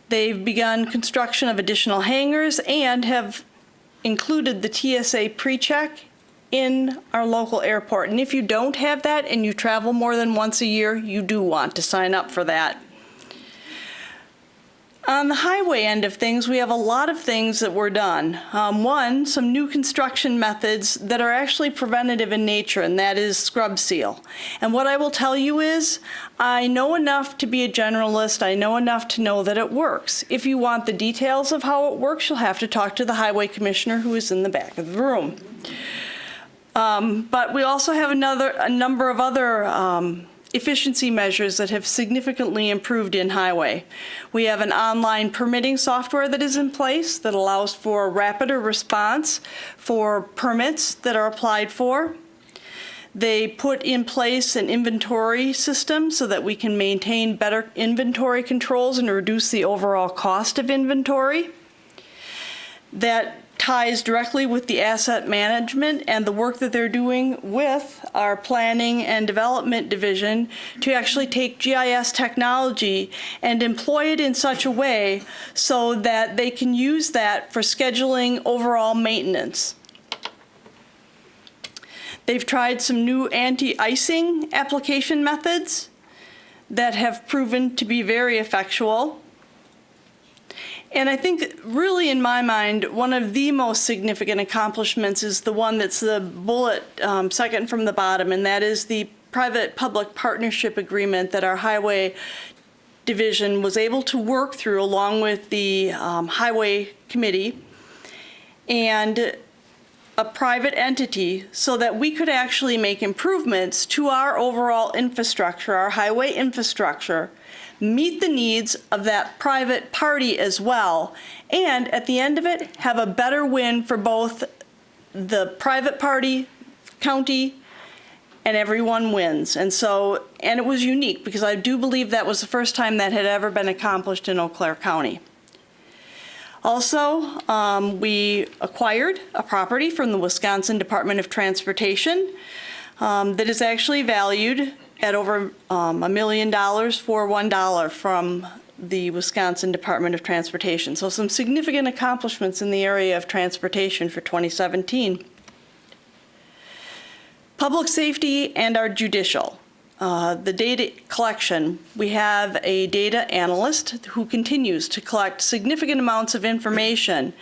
Speaker 16: They've begun construction of additional hangars and have included the TSA pre-check in our local airport. And if you don't have that and you travel more than once a year, you do want to sign up for that. On the highway end of things, we have a lot of things that were done. One, some new construction methods that are actually preventative in nature, and that is scrub seal. And what I will tell you is, I know enough to be a generalist. I know enough to know that it works. If you want the details of how it works, you'll have to talk to the highway commissioner who is in the back of the room. But we also have a number of other efficiency measures that have significantly improved in highway. We have an online permitting software that is in place that allows for a rapider response for permits that are applied for. They put in place an inventory system so that we can maintain better inventory controls and reduce the overall cost of inventory. That ties directly with the asset management and the work that they're doing with our planning and development division to actually take GIS technology and employ it in such a way so that they can use that for scheduling overall maintenance. They've tried some new anti-icing application methods that have proven to be very effectual. And I think really in my mind, one of the most significant accomplishments is the one that's the bullet second from the bottom, and that is the private-public partnership agreement that our highway division was able to work through along with the highway committee and a private entity so that we could actually make improvements to our overall infrastructure, our highway infrastructure, meet the needs of that private party as well, and at the end of it, have a better win for both the private party, county, and everyone wins. And it was unique because I do believe that was the first time that had ever been accomplished in Eau Claire County. Also, we acquired a property from the Wisconsin Department of Transportation that is actually valued at over $1 million for $1 from the Wisconsin Department of Transportation. So some significant accomplishments in the area of transportation for 2017. Public safety and our judicial. The data collection, we have a data analyst who continues to collect significant amounts of information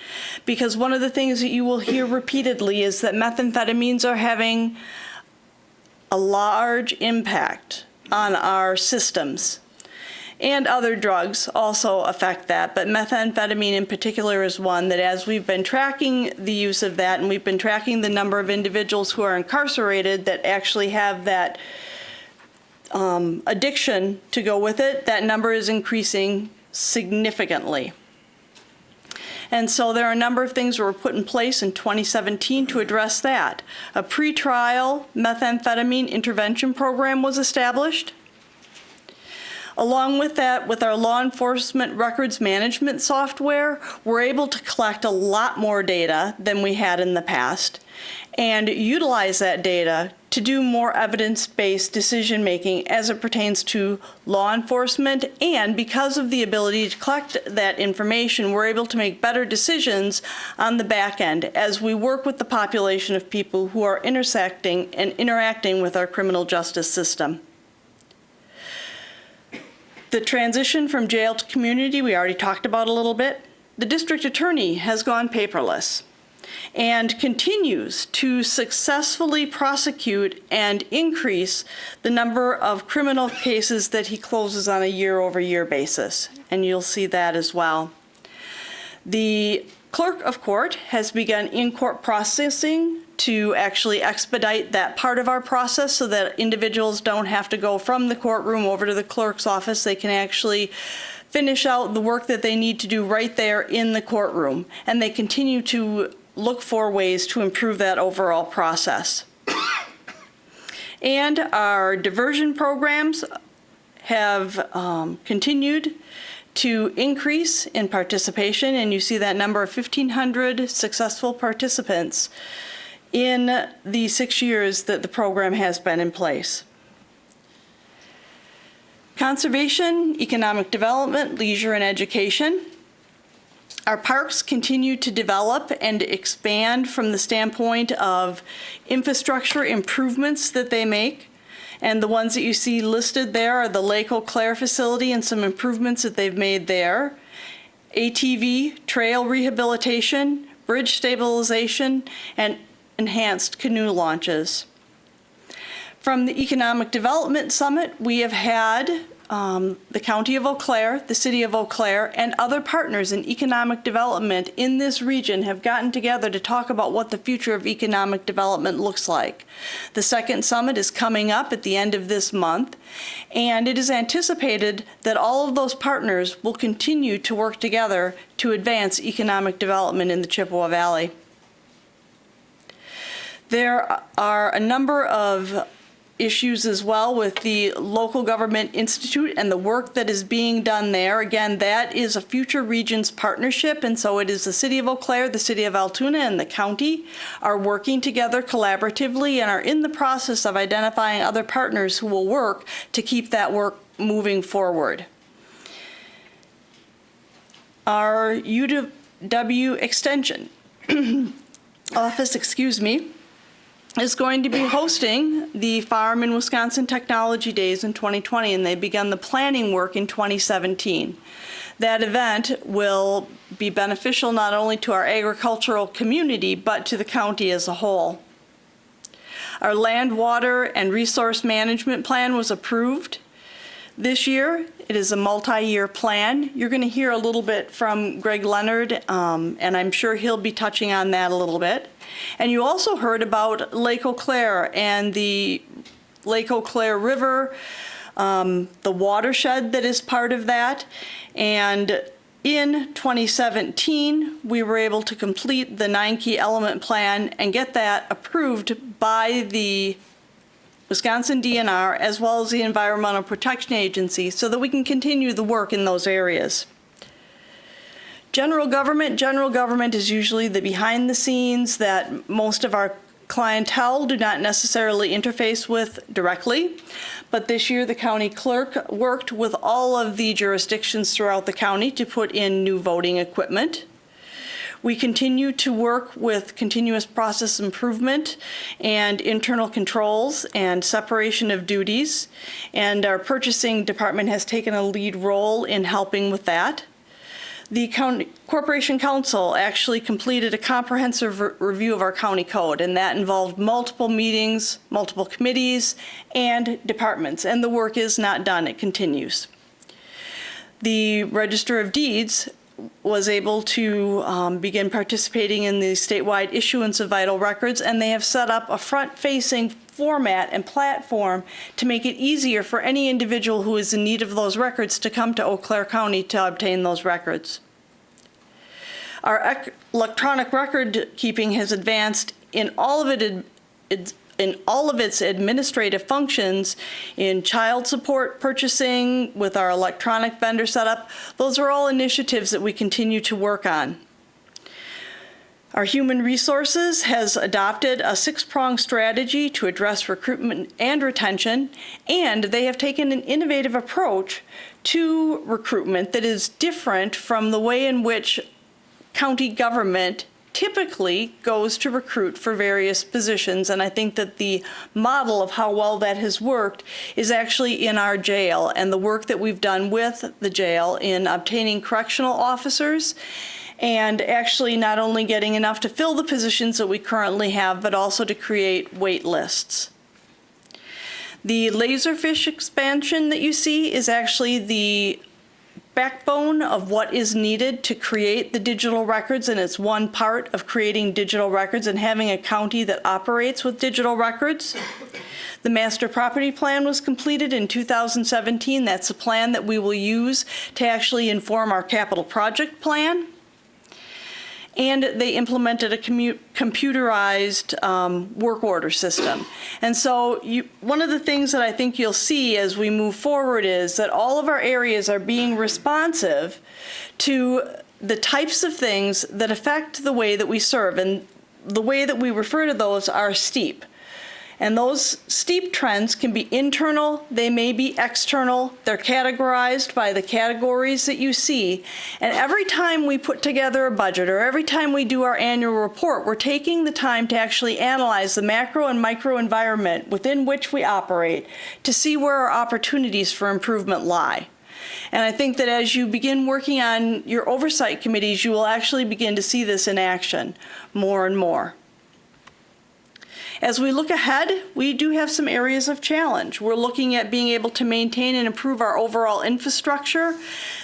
Speaker 16: because one of the things that you will hear repeatedly is that methamphetamines are having a large impact on our systems. And other drugs also affect that, but methamphetamine in particular is one that as we've been tracking the use of that and we've been tracking the number of individuals who are incarcerated that actually have that addiction to go with it, that number is increasing significantly. And so there are a number of things that were put in place in 2017 to address that. A pretrial methamphetamine intervention program was established. Along with that, with our law enforcement records management software, we're able to collect a lot more data than we had in the past and utilize that data to do more evidence-based decision-making as it pertains to law enforcement. And because of the ability to collect that information, we're able to make better decisions on the back end as we work with the population of people who are intersecting and interacting with our criminal justice system. The transition from jail to community, we already talked about a little bit. The district attorney has gone paperless and continues to successfully prosecute and increase the number of criminal cases that he closes on a year-over-year basis, and you'll see that as well. The clerk of court has begun in-court processing to actually expedite that part of our process so that individuals don't have to go from the courtroom over to the clerk's office. They can actually finish out the work that they need to do right there in the courtroom, and they continue to look for ways to improve that overall process. And our diversion programs have continued to increase in participation, and you see that number of 1,500 successful participants in the 6 years that the program has been in place. Conservation, economic development, leisure, and education. Our parks continue to develop and expand from the standpoint of infrastructure improvements that they make. And the ones that you see listed there are the Lake Eau Claire facility and some improvements that they've made there. ATV, trail rehabilitation, bridge stabilization, and enhanced canoe launches. From the Economic Development Summit, we have had the County of Eau Claire, the City of Eau Claire, and other partners in economic development in this region have gotten together to talk about what the future of economic development looks like. The second summit is coming up at the end of this month, and it is anticipated that all of those partners will continue to work together to advance economic development in the Chippewa Valley. There are a number of issues as well with the Local Government Institute and the work that is being done there. Again, that is a Future Regions partnership, and so it is the City of Eau Claire, the City of Altoona, and the county are working together collaboratively and are in the process of identifying other partners who will work to keep that work moving forward. Our UW Extension office, is going to be hosting the Farm in Wisconsin Technology Days in 2020, and they began the planning work in 2017. That event will be beneficial not only to our agricultural community, but to the county as a whole. Our land, water, and resource management plan was approved this year. It is a multi-year plan. You're going to hear a little bit from Greg Leonard, and I'm sure he'll be touching on that a little bit. And you also heard about Lake Eau Claire and the Lake Eau Claire River, the watershed that is part of that. And in 2017, we were able to complete the 9 key element plan and get that approved by the Wisconsin DNR as well as the Environmental Protection Agency so that we can continue the work in those areas. General government is usually the behind the scenes that most of our clientele do not necessarily interface with directly. But this year, the county clerk worked with all of the jurisdictions throughout the county to put in new voting equipment. We continue to work with continuous process improvement and internal controls and separation of duties, and our purchasing department has taken a lead role in helping with that. The Corporation Council actually completed a comprehensive review of our county code, and that involved multiple meetings, multiple committees, and departments, and the work is not done, it continues. The Register of Deeds was able to begin participating in the statewide issuance of vital records, and they have set up a front-facing format and platform to make it easier for any individual who is in need of those records to come to Eau Claire County to obtain those records. Our electronic record keeping has advanced in all of its administrative functions, in child support purchasing, with our electronic vendor setup. Those are all initiatives that we continue to work on. Our Human Resources has adopted a 6-pronged strategy to address recruitment and retention, and they have taken an innovative approach to recruitment that is different from the way in which county government typically goes to recruit for various positions. And I think that the model of how well that has worked is actually in our jail and the work that we've done with the jail in obtaining correctional officers and actually not only getting enough to fill the positions that we currently have, but also to create wait lists. The Laserfish expansion that you see is actually the backbone of what is needed to create the digital records, and it's one part of creating digital records and having a county that operates with digital records. The master property plan was completed in 2017. That's a plan that we will use to actually inform our capital project plan. And they implemented a computerized work order system. And so one of the things that I think you'll see as we move forward is that all of our areas are being responsive to the types of things that affect the way that we serve. And the way that we refer to those are steep. And those steep trends can be internal, they may be external, they're categorized by the categories that you see. And every time we put together a budget or every time we do our annual report, we're taking the time to actually analyze the macro and micro environment within which we operate to see where our opportunities for improvement lie. And I think that as you begin working on your oversight committees, you will actually begin to see this in action more and more. As we look ahead, we do have some areas of challenge. We're looking at being able to maintain and improve our overall infrastructure.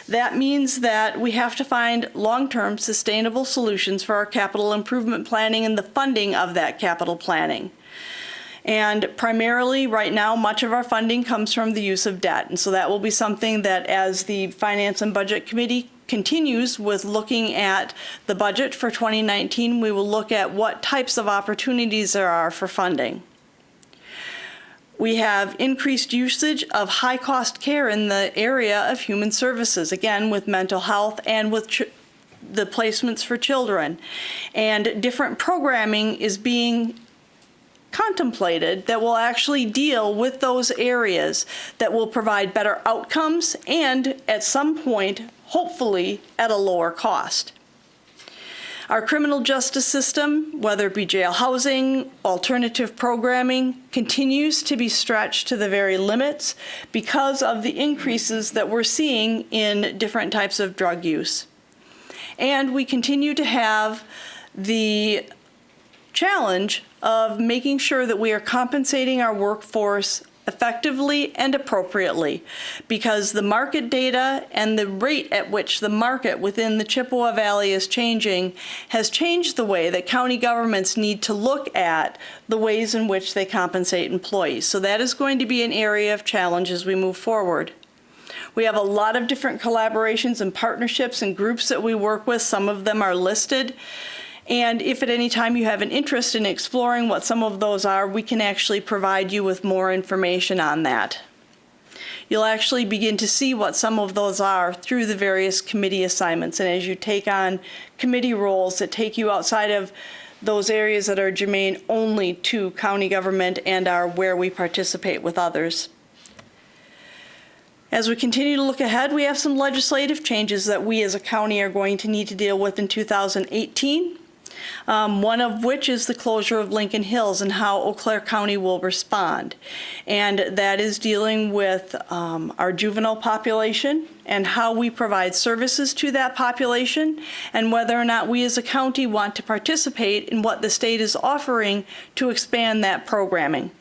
Speaker 16: That means that we have to find long-term sustainable solutions for our capital improvement planning and the funding of that capital planning. And primarily, right now, much of our funding comes from the use of debt. And so that will be something that, as the Finance and Budget Committee continues with looking at the budget for 2019, we will look at what types of opportunities there are for funding. We have increased usage of high-cost care in the area of human services, again, with mental health and with the placements for children. And different programming is being contemplated that will actually deal with those areas that will provide better outcomes and, at some point, hopefully at a lower cost. Our criminal justice system, whether it be jail housing, alternative programming, continues to be stretched to the very limits because of the increases that we're seeing in different types of drug use. And we continue to have the challenge of making sure that we are compensating our workforce effectively and appropriately, because the market data and the rate at which the market within the Chippewa Valley is changing has changed the way that county governments need to look at the ways in which they compensate employees. So that is going to be an area of challenge as we move forward. We have a lot of different collaborations and partnerships and groups that we work with. Some of them are listed. And if at any time you have an interest in exploring what some of those are, we can actually provide you with more information on that. You'll actually begin to see what some of those are through the various committee assignments. And as you take on committee roles that take you outside of those areas that are germane only to county government and are where we participate with others. As we continue to look ahead, we have some legislative changes that we as a county are going to need to deal with in 2018. One of which is the closure of Lincoln Hills and how Eau Claire County will respond. And that is dealing with our juvenile population and how we provide services to that population, and whether or not we as a county want to participate in what the state is offering to expand that programming.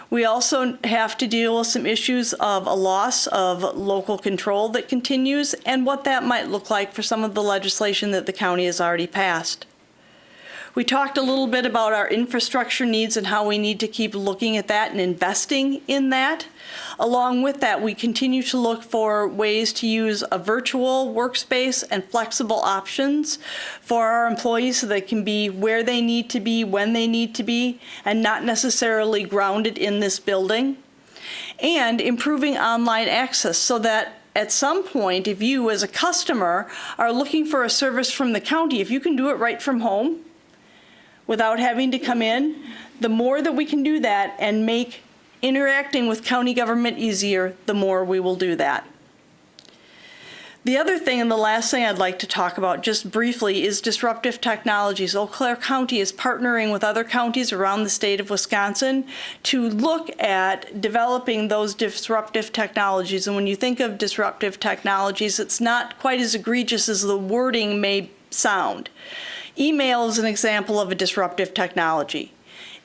Speaker 16: We also have to deal with some issues of a loss of local control that continues and what that might look like for some of the legislation that the county has already passed. We talked a little bit about our infrastructure needs and how we need to keep looking at that and investing in that. Along with that, we continue to look for ways to use a virtual workspace and flexible options for our employees so they can be where they need to be, when they need to be, and not necessarily grounded in this building. And improving online access so that at some point, if you as a customer are looking for a service from the county, if you can do it right from home, without having to come in, the more that we can do that and make interacting with county government easier, the more we will do that. The other thing and the last thing I'd like to talk about just briefly is disruptive technologies. Eau Claire County is partnering with other counties around the state of Wisconsin to look at developing those disruptive technologies. And when you think of disruptive technologies, it's not quite as egregious as the wording may sound. Email is an example of a disruptive technology.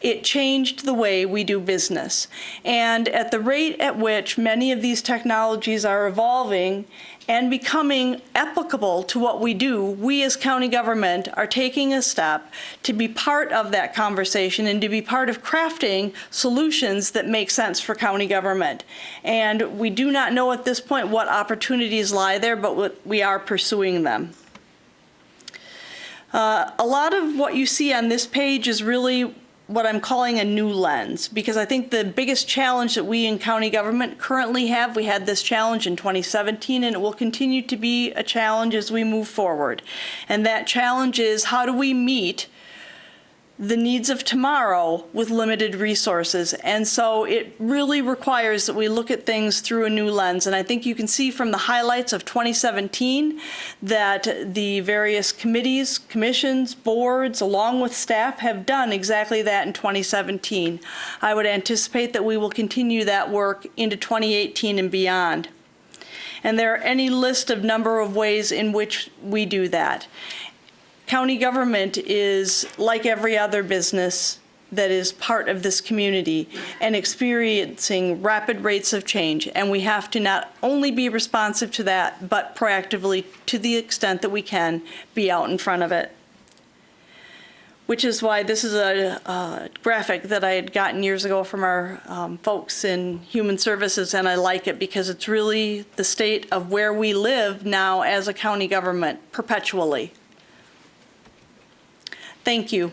Speaker 16: It changed the way we do business. And at the rate at which many of these technologies are evolving and becoming applicable to what we do, we as county government are taking a step to be part of that conversation and to be part of crafting solutions that make sense for county government. And we do not know at this point what opportunities lie there, but we are pursuing them. A lot of what you see on this page is really what I'm calling a new lens, because I think the biggest challenge that we in county government currently have, we had this challenge in 2017, and it will continue to be a challenge as we move forward. And that challenge is, how do we meet the needs of tomorrow with limited resources? And so it really requires that we look at things through a new lens. And I think you can see from the highlights of 2017 that the various committees, commissions, boards, along with staff have done exactly that in 2017. I would anticipate that we will continue that work into 2018 and beyond. And there are any list of number of ways in which we do that. County government is like every other business that is part of this community and experiencing rapid rates of change. And we have to not only be responsive to that, but proactively, to the extent that we can, be out in front of it. Which is why this is a graphic that I had gotten years ago from our folks in Human Services, and I like it because it's really the state of where we live now as a county government perpetually. Thank you.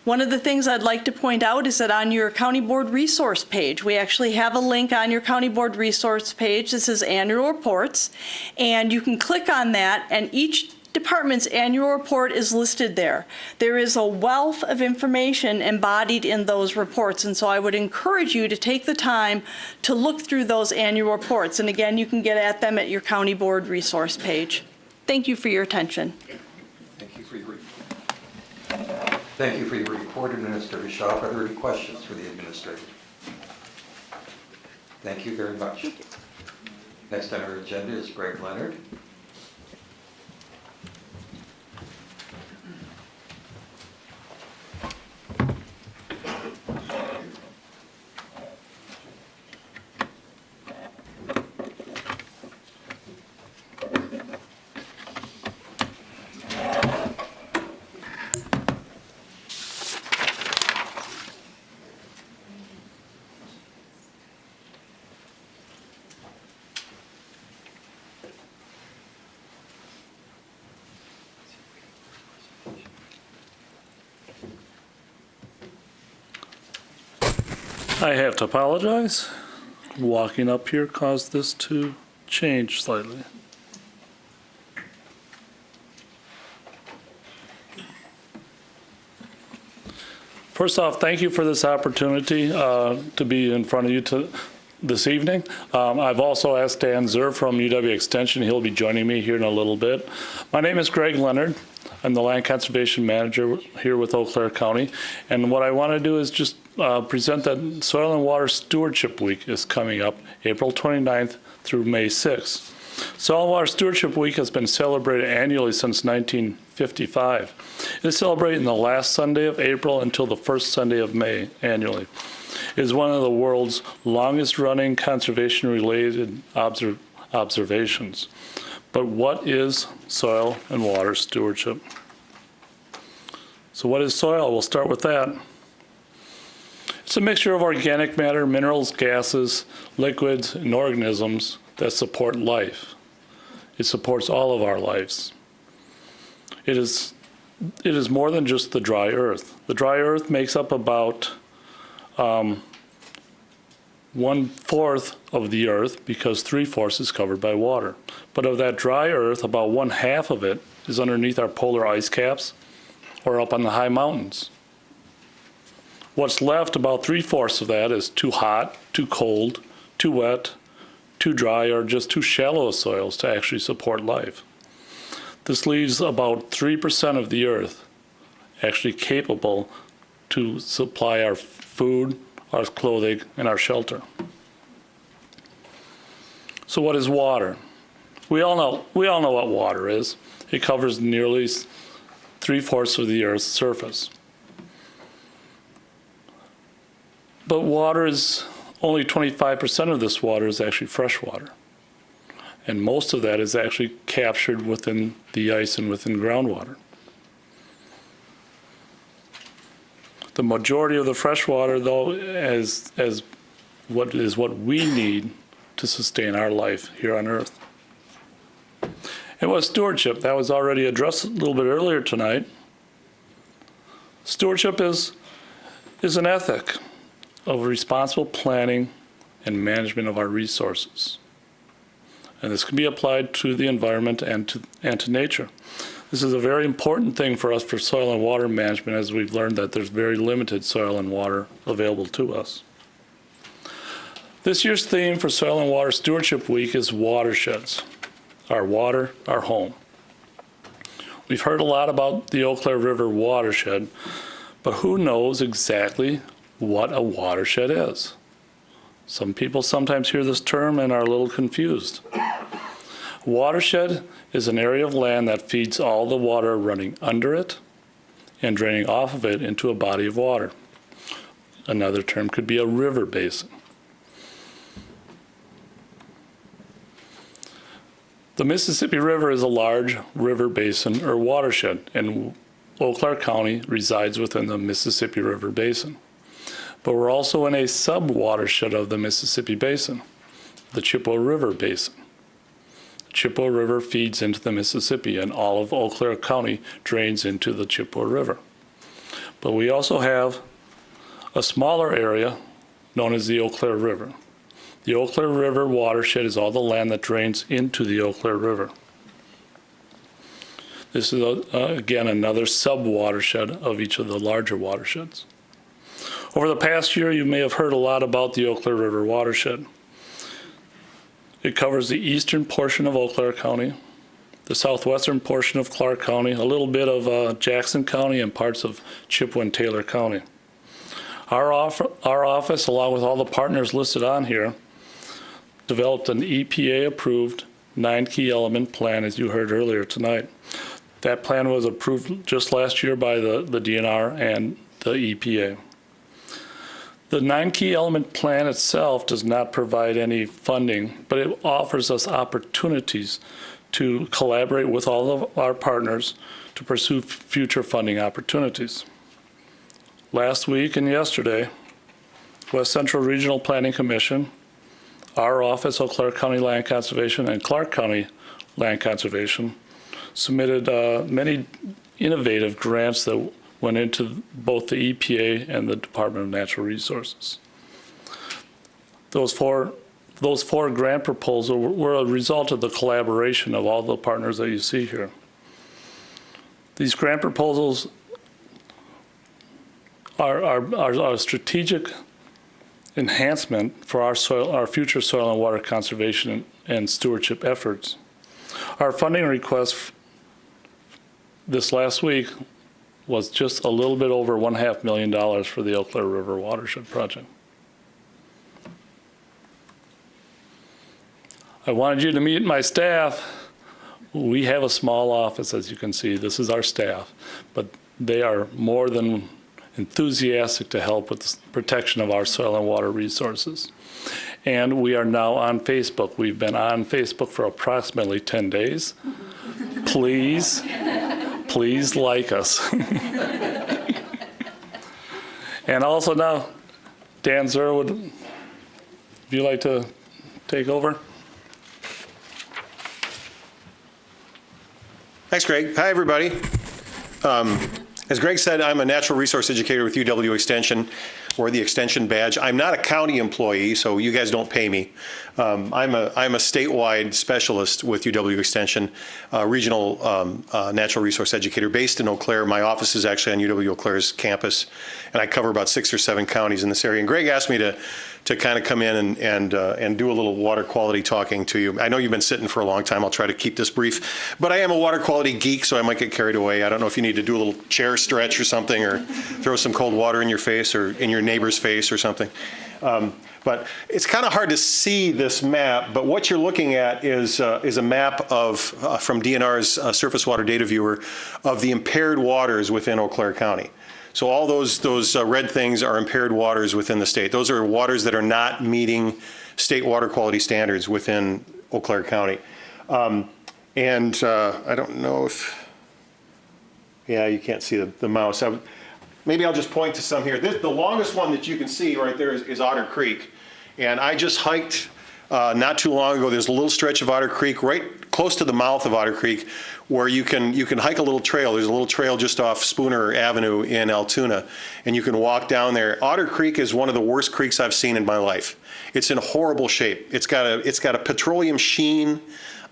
Speaker 16: One of the things I'd like to point out is that on your County Board resource page, we actually have a link on your County Board resource page that says Annual Reports, and you can click on that, and each department's annual report is listed there. There is a wealth of information embodied in those reports, and so I would encourage you to take the time to look through those annual reports. And again, you can get at them at your County Board resource page. Thank you for your attention.
Speaker 14: Thank you for your
Speaker 9: Thank you for your report, Administrator Shaw. Are there any questions for the Administrator? Thank you very much. Next on our agenda is Greg Leonard.
Speaker 17: I have to apologize. Walking up here caused this to change slightly. First off, thank you for this opportunity to be in front of you this evening. I've also asked Dan Zer from UW Extension. He'll be joining me here in a little bit. My name is Greg Leonard. I'm the Land Conservation Manager here with Eau Claire County. And what I want to do is just present that Soil and Water Stewardship Week is coming up April 29th through May 6th. Soil and Water Stewardship Week has been celebrated annually since 1955. It is celebrated the last Sunday of April until the first Sunday of May annually. It is one of the world's longest running conservation-related observations. But what is soil and water stewardship? So what is soil? We'll start with that. It's a mixture of organic matter, minerals, gases, liquids, and organisms that support life. It supports all of our lives. It is more than just the dry earth. The dry earth makes up about 1/4 of the earth because 3/4 is covered by water. But of that dry earth, about 1/2 of it is underneath our polar ice caps or up on the high mountains. What's left, about 3/4 of that, is too hot, too cold, too wet, too dry, or just too shallow soils to actually support life. This leaves about 3% of the earth actually capable to supply our food, our clothing, and our shelter. So what is water? We all know what water is. It covers nearly 3/4 of the Earth's surface. But water is only 25% of this water is actually fresh water. And most of that is actually captured within the ice and within groundwater. The majority of the fresh water, though, is what we need to sustain our life here on Earth. And what stewardship? That was already addressed a little bit earlier tonight. Stewardship is an ethic of responsible planning and management of our resources. And this can be applied to the environment and to nature. This is a very important thing for us for soil and water management, as we've learned that there's very limited soil and water available to us. This year's theme for Soil and Water Stewardship Week is watersheds. Our water, our home. We've heard a lot about the Eau Claire River watershed, but who knows exactly what a watershed is? Some people sometimes hear this term and are a little confused. Watershed is an area of land that feeds all the water running under it and draining off of it into a body of water. Another term could be a river basin. The Mississippi River is a large river basin or watershed, and Eau Claire County resides within the Mississippi River Basin. But we're also in a sub-watershed of the Mississippi Basin, the Chippewa River Basin. The Chippewa River feeds into the Mississippi, and all of Eau Claire County drains into the Chippewa River. But we also have a smaller area known as the Eau Claire River. The Eau Claire River watershed is all the land that drains into the Eau Claire River. This is, again, another sub-watershed of each of the larger watersheds. Over the past year, you may have heard a lot about the Eau Claire River watershed. It covers the eastern portion of Eau Claire County, the southwestern portion of Clark County, a little bit of Jackson County, and parts of Chippewa and Taylor County. Our office, along with all the partners listed on here, developed an EPA-approved 9-key element plan, as you heard earlier tonight. That plan was approved just last year by the DNR and the EPA. The 9-key element plan itself does not provide any funding, but it offers us opportunities to collaborate with all of our partners to pursue future funding opportunities. Last week and yesterday, West Central Regional Planning Commission, our office, Eau Claire County Land Conservation, and Clark County Land Conservation submitted many innovative grants that went into both the EPA and the Department of Natural Resources. Those four grant proposals were a result of the collaboration of all the partners that you see here. These grant proposals are a strategic enhancement for our future soil and water conservation and stewardship efforts. Our funding request this last week was just a little bit over $1.5 million for the Eau Claire River Watershed Project. I wanted you to meet my staff. We have a small office, as you can see. This is our staff, but they are more than enthusiastic to help with the protection of our soil and water resources. And we are now on Facebook. We've been on Facebook for approximately 10 days. Please like us. And also now, Dan Zerwood, would you like to take over?
Speaker 18: Thanks, Greg. Hi, everybody. As Greg said, I'm a natural resource educator with UW Extension, or the Extension badge. I'm not a county employee, so you guys don't pay me. I'm a statewide specialist with UW Extension, regional natural resource educator based in Eau Claire. My office is actually on UW Eau Claire's campus, and I cover about 6 or 7 counties in this area. And Greg asked me to kind of come in and do a little water quality talking to you. I know you've been sitting for a long time. I'll try to keep this brief, but I am a water quality geek, so I might get carried away. I don't know if you need to do a little chair stretch or something, or throw some cold water in your face or in your neighbor's face or something. But it's kind of hard to see this map, but what you're looking at is a map of from DNR's surface water data viewer of the impaired waters within Eau Claire County. So all those red things are impaired waters within the state. Those are waters that are not meeting state water quality standards within Eau Claire County. I don't know if, yeah, you can't see the mouse. Maybe I'll just point to some here. The longest one that you can see right there is Otter Creek. And I just hiked not too long ago. There's a little stretch of Otter Creek right close to the mouth of Otter Creek where you can hike a little trail. There's a little trail just off Spooner Avenue in Altoona, and you can walk down there. Otter Creek is one of the worst creeks I've seen in my life. It's in horrible shape. It's got a petroleum sheen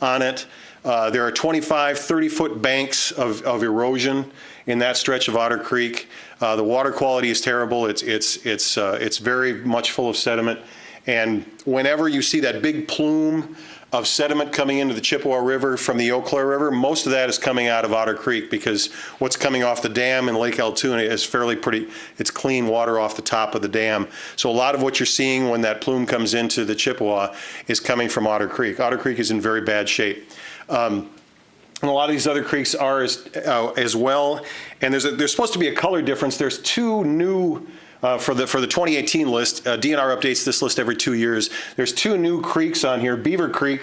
Speaker 18: on it. There are 25, 30-foot banks of erosion in that stretch of Otter Creek. The water quality is terrible. It's very much full of sediment. And whenever you see that big plume of sediment coming into the Chippewa River from the Eau Claire River, most of that is coming out of Otter Creek, because what's coming off the dam in Lake Altoona is it's clean water off the top of the dam. So a lot of what you're seeing when that plume comes into the Chippewa is coming from Otter Creek. Otter Creek is in very bad shape. And a lot of these other creeks are as well. And there's supposed to be a color difference. There's 2 new for the 2018 list. DNR updates this list every 2 years. There's 2 new creeks on here. Beaver Creek,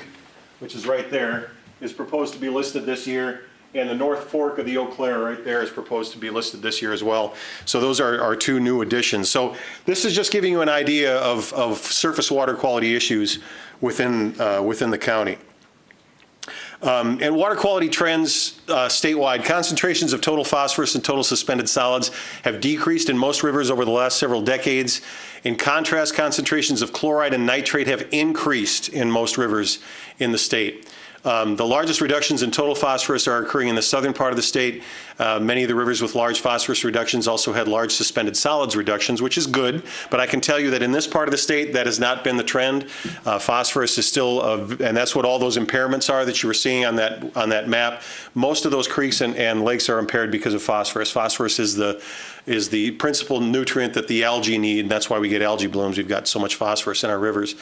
Speaker 18: which is right there, is proposed to be listed this year, and the North Fork of the Eau Claire right there is proposed to be listed this year as well. So those are 2 new additions. So this is just giving you an idea of surface water quality issues within the county. And water quality trends statewide. Concentrations of total phosphorus and total suspended solids have decreased in most rivers over the last several decades. In contrast, concentrations of chloride and nitrate have increased in most rivers in the state. The largest reductions in total phosphorus are occurring in the southern part of the state. Many of the rivers with large phosphorus reductions also had large suspended solids reductions, which is good, but I can tell you that in this part of the state, that has not been the trend. Phosphorus is still, and that's what all those impairments are that you were seeing on that map. Most of those creeks and lakes are impaired because of phosphorus. Phosphorus is the principal nutrient that the algae need, and that's why we get algae blooms. We've got so much phosphorus in our rivers.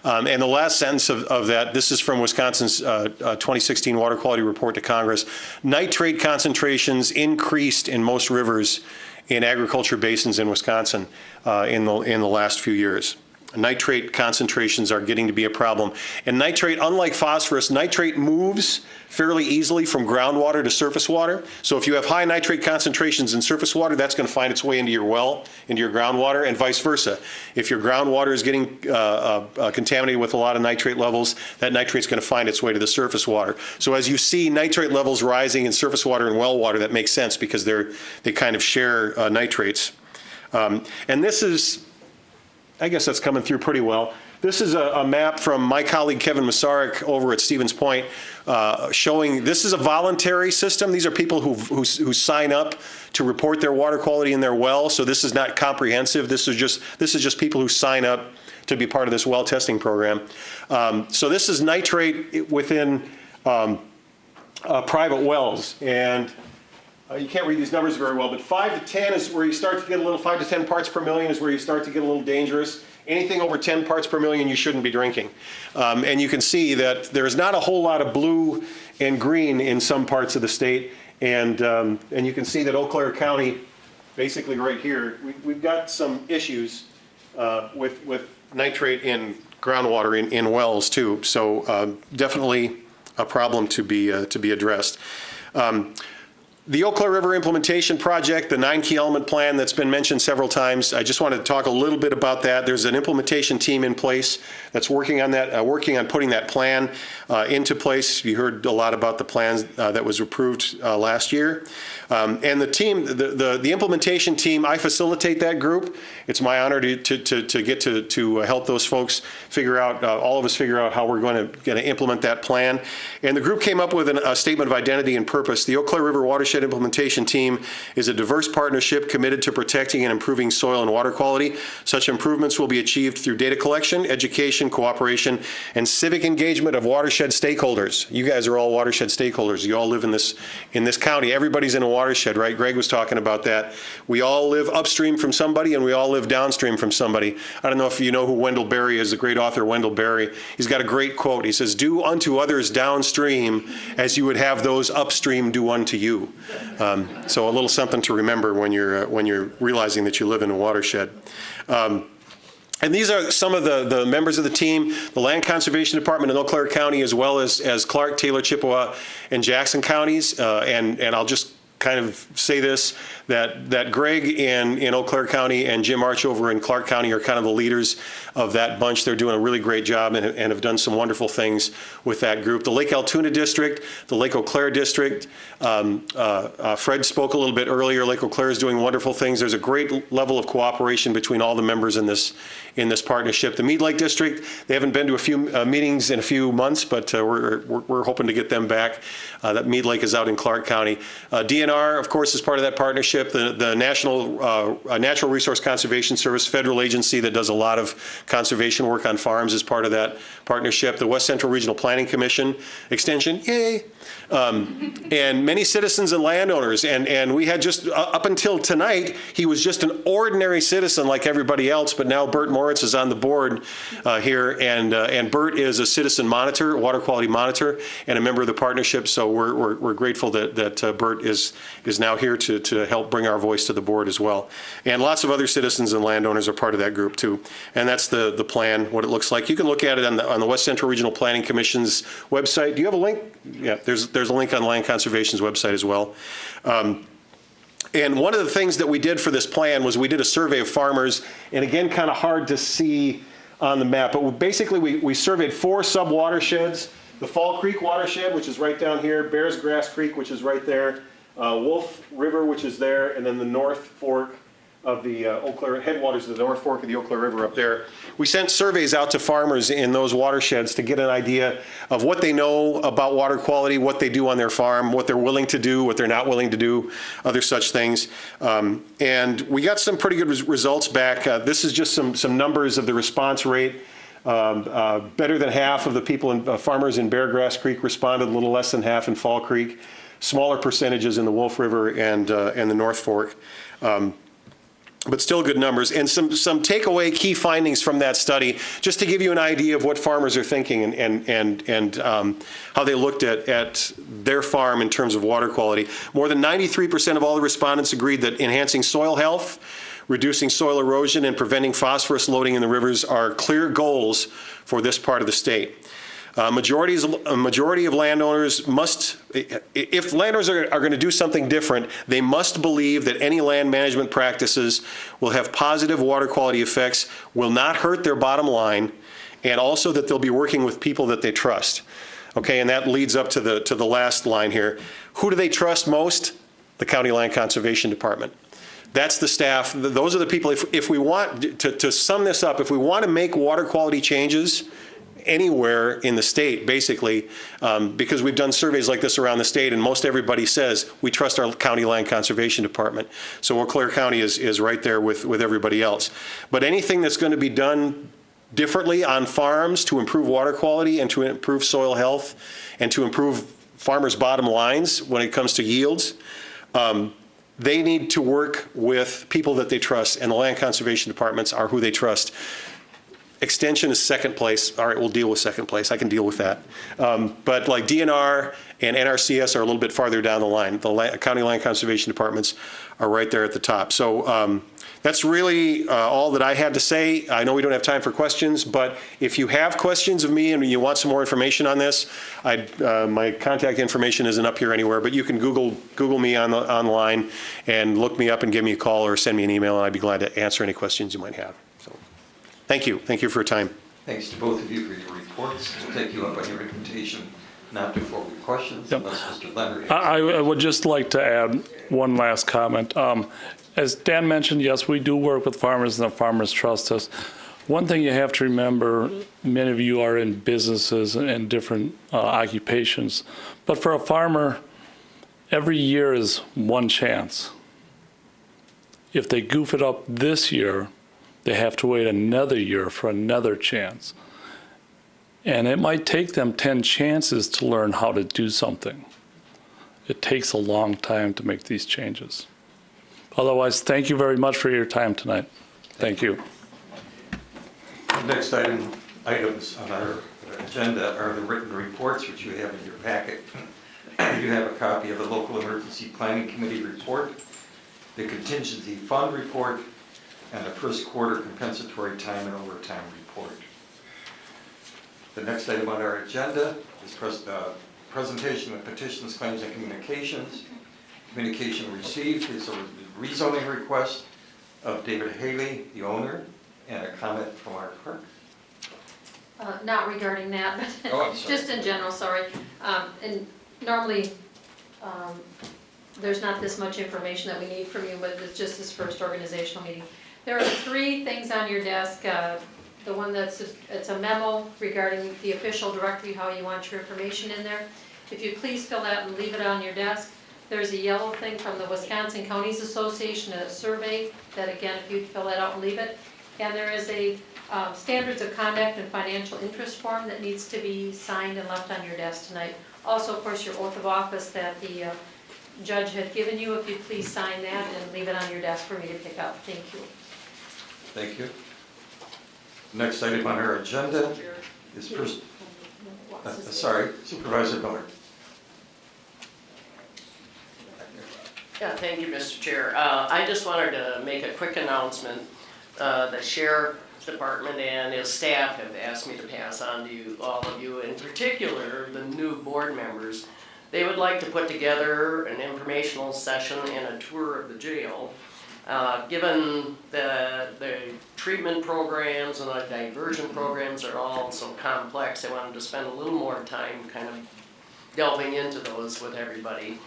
Speaker 18: And the last sentence of that, this is from Wisconsin's 2016 Water Quality Report to Congress. Nitrate concentrations increased in most rivers in agriculture basins in Wisconsin in the last few years. Nitrate concentrations are getting to be a problem. And nitrate, unlike phosphorus, nitrate moves fairly easily from groundwater to surface water. So if you have high nitrate concentrations in surface water, that's going to find its way into your well, into your groundwater, and vice versa. If your groundwater is getting contaminated with a lot of nitrate levels, that nitrate's going to find its way to the surface water. So as you see nitrate levels rising in surface water and well water, that makes sense because they kind of share nitrates. And this is, I guess that's coming through pretty well. This is a map from my colleague Kevin Masaryk over at Stevens Point showing this is a voluntary system. These are people who sign up to report their water quality in their well. So this is not comprehensive. This is just people who sign up to be part of this well testing program. So this is nitrate within private wells. And you can't read these numbers very well, but 5 to 10 is where you start to get a little, 5 to 10 parts per million is where you start to get a little dangerous. Anything over 10 parts per million you shouldn't be drinking. And you can see that there's not a whole lot of blue and green in some parts of the state. And you can see that Eau Claire County, basically right here, we've got some issues with nitrate in groundwater in wells too. So definitely a problem to be addressed. The Eau Claire River Implementation Project, the 9 key element plan that's been mentioned several times, I just wanted to talk a little bit about that. There's an implementation team in place that's working on that, working on putting that plan into place. You heard a lot about the plans that was approved last year. And the team, the implementation team, I facilitate that group. It's my honor to get to help those folks figure out, all of us figure out how we're going to implement that plan. And the group came up with a statement of identity and purpose. The Eau Claire River Watershed Implementation Team is a diverse partnership committed to protecting and improving soil and water quality. Such improvements will be achieved through data collection, education, cooperation, and civic engagement of watershed stakeholders. You guys are all watershed stakeholders. You all live in this county. Everybody's in a watershed, right? Greg was talking about that. We all live upstream from somebody, and we all live downstream from somebody. I don't know if you know who Wendell Berry is, the great author Wendell Berry. He's got a great quote. He says, "Do unto others downstream as you would have those upstream do unto you." So a little something to remember when you're realizing that you live in a watershed. And these are some of the members of the team, the Land Conservation Department in Eau Claire County, as well as Clark, Taylor, Chippewa, and Jackson counties. And I'll just kind of say this, that Greg in Eau Claire County and Jim Arch over in Clark County are kind of the leaders of that bunch. They're doing a really great job and have done some wonderful things with that group. The Lake Altoona District, the Lake Eau Claire District, Fred spoke a little bit earlier. Lake Eau Claire is doing wonderful things. There's a great level of cooperation between all the members in this partnership. The Mead Lake District, they haven't been to a few meetings in a few months, but we're hoping to get them back. That Mead Lake is out in Clark County. DNR, of course, is part of that partnership. The National Natural Resource Conservation Service, federal agency that does a lot of conservation work on farms, is part of that partnership. The West Central Regional Planning Commission extension, yay! And many citizens and landowners, and we had just up until tonight, he was just an ordinary citizen like everybody else, but now Bert Moritz is on the board here, and Bert is a citizen monitor, water quality monitor, and a member of the partnership. So we're grateful that Bert is now here to help bring our voice to the board as well. And lots of other citizens and landowners are part of that group too. And that's the plan, what it looks like. You can look at it on the West Central Regional Planning Commission's website. Do you have a link? Yeah, there's a link on Land Conservation's website as well. And one of the things that we did for this plan was we did a survey of farmers, and again, kind of hard to see on the map, but basically we surveyed 4 sub-watersheds: the Fall Creek watershed, which is right down here, Bears Grass Creek, which is right there, Wolf River, which is there, and then the North Fork of the Eau Claire headwaters of the North Fork of the Eau Claire River up there. We sent surveys out to farmers in those watersheds to get an idea of what they know about water quality, what they do on their farm, what they're willing to do, what they're not willing to do, other such things. And we got some pretty good results back. This is just some numbers of the response rate. Better than half of the people, farmers in Beargrass Creek responded, a little less than half in Fall Creek. Smaller percentages in the Wolf River and the North Fork. But still good numbers. And some takeaway key findings from that study, just to give you an idea of what farmers are thinking and how they looked at their farm in terms of water quality. More than 93% of all the respondents agreed that enhancing soil health, reducing soil erosion, and preventing phosphorus loading in the rivers are clear goals for this part of the state. A majority of landowners must, if landowners are going to do something different, they must believe that any land management practices will have positive water quality effects, will not hurt their bottom line, and also that they'll be working with people that they trust. Okay, and that leads up to the last line here. Who do they trust most? The County Land Conservation Department. That's the staff. Those are the people. If we want to sum this up, if we want to make water quality changes anywhere in the state, basically, because we've done surveys like this around the state, and most everybody says we trust our County Land Conservation Department. So Eau Claire County is right there with everybody else. But anything that's going to be done differently on farms to improve water quality and to improve soil health and to improve farmers' bottom lines when it comes to yields, they need to work with people that they trust, and the land conservation departments are who they trust. Extension is second place. All right, we'll deal with second place. I can deal with that. But like DNR and NRCS are a little bit farther down the line. The county land conservation departments are right there at the top. So that's really all that I had to say. I know we don't have time for questions, but if you have questions of me and you want some more information on this, my contact information isn't up here anywhere, but you can Google me online and look me up and give me a call or send me an email, and I'd be glad to answer any questions you might have. So, thank you. Thank you for your time.
Speaker 9: Thanks to both of you for your reports. We'll take you up on your invitation not to forward questions unless Mr. Leonard has.
Speaker 17: I would just like to add one last comment. As Dan mentioned, yes, we do work with farmers and the farmers trust us. One thing you have to remember, many of you are in businesses and different occupations, but for a farmer, every year is one chance. If they goof it up this year, they have to wait another year for another chance. And it might take them 10 chances to learn how to do something. It takes a long time to make these changes. Otherwise, thank you very much for your time tonight. Thank you.
Speaker 9: The next items on our agenda are the written reports, which you have in your packet. You have a copy of the Local Emergency Planning Committee report, the Contingency Fund report, and the first quarter compensatory time and overtime report. The next item on our agenda is presentation of petitions, claims, and communications. Communication received is a rezoning request of David Haley, the owner, and a comment from our clerk.
Speaker 5: Not regarding that, but
Speaker 9: Oh, I'm sorry.
Speaker 5: just in general, sorry. And normally, there's not this much information that we need from you, but it's just this first organizational meeting. There are 3 things on your desk. The one it's a memo regarding the official directory, how you want your information in there. If you please fill that and leave it on your desk. There's a yellow thing from the Wisconsin Counties Association, a survey that, again, if you'd fill that out and leave it. And there is a standards of conduct and financial interest form that needs to be signed and left on your desk tonight. Also, of course, your oath of office that the judge had given you. If you'd please sign that and leave it on your desk for me to pick up. Thank you.
Speaker 9: Thank you. Next item on our agenda is first, Supervisor Miller.
Speaker 19: Yeah, thank you, Mr. Chair. I just wanted to make a quick announcement. The Sheriff Department and his staff have asked me to pass on to all of you, in particular the new board members. They would like to put together an informational session and a tour of the jail. Given the treatment programs and the diversion programs are all so complex, I wanted to spend a little more time kind of delving into those with everybody.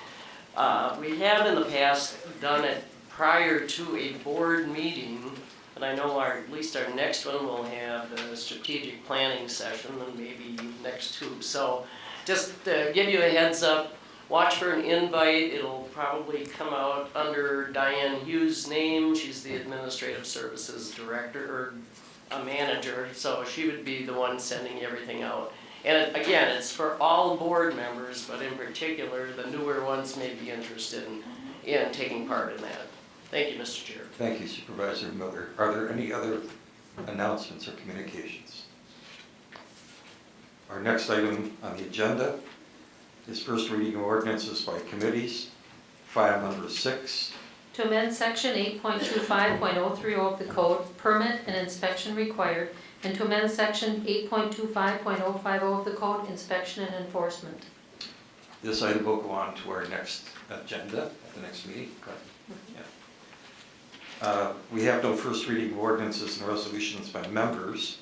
Speaker 19: We have in the past done it prior to a board meeting, and I know at least our next one will have the strategic planning session and maybe next two. So just to give you a heads up, watch for an invite. It'll probably come out under Diane Hughes' name. She's the Administrative Services Director, or a manager, so she would be the one sending everything out. And again, it's for all board members, but in particular, the newer ones may be interested in taking part in that. Thank you, Mr. Chair.
Speaker 9: Thank you, Supervisor Miller. Are there any other announcements or communications? Our next item on the agenda is first reading of ordinances by committees. File number 6.
Speaker 5: To amend section 8.25.030 of the code, permit and inspection required, and to amend section 8.25.050 of the code, inspection and enforcement.
Speaker 9: This item will go on to our next agenda at the next meeting. Correct? Yeah. We have no first reading of ordinances and resolutions by members.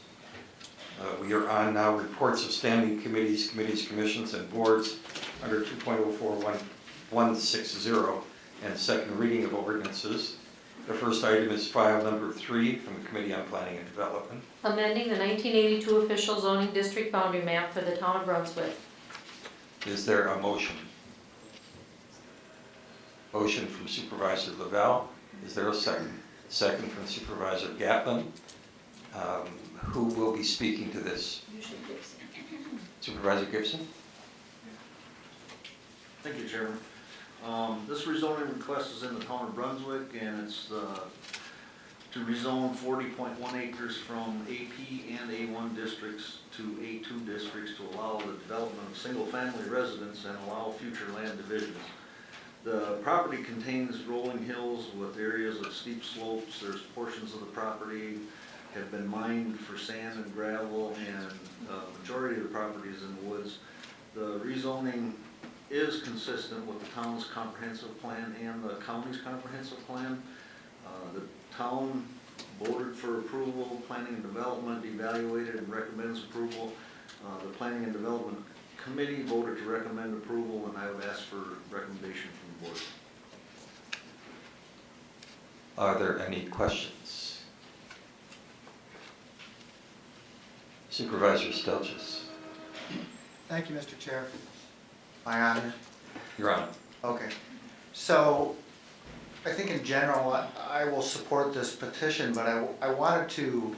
Speaker 9: We are on now reports of standing committees, commissions, and boards under 2.04160 and second reading of ordinances. The first item is file number 3 from the Committee on Planning and Development.
Speaker 5: Amending the 1982 official zoning district boundary map for the town of Brunswick.
Speaker 9: Is there a motion? Motion from Supervisor Lavelle. Is there a second? Second from Supervisor Gatlin. Who will be speaking to this? Supervisor Gibson.
Speaker 8: Thank you, Chairman. This rezoning request is in the town of Brunswick, and it's to rezone 40.1 acres from AP and A1 districts to A2 districts to allow the development of single-family residence and allow future land divisions. The property contains rolling hills with areas of steep slopes. There's portions of the property have been mined for sand and gravel, and the majority of the property is in the woods. The rezoning is consistent with the town's comprehensive plan and the county's comprehensive plan. The town voted for approval, planning and development evaluated and recommends approval. The planning and development committee voted to recommend approval, and I would ask for recommendation from the board.
Speaker 9: Are there any questions? Supervisor Stelzis.
Speaker 4: Thank you, Mr. Chair. My honor.
Speaker 9: Your Honor.
Speaker 4: Okay. So I think in general, I will support this petition, but I wanted to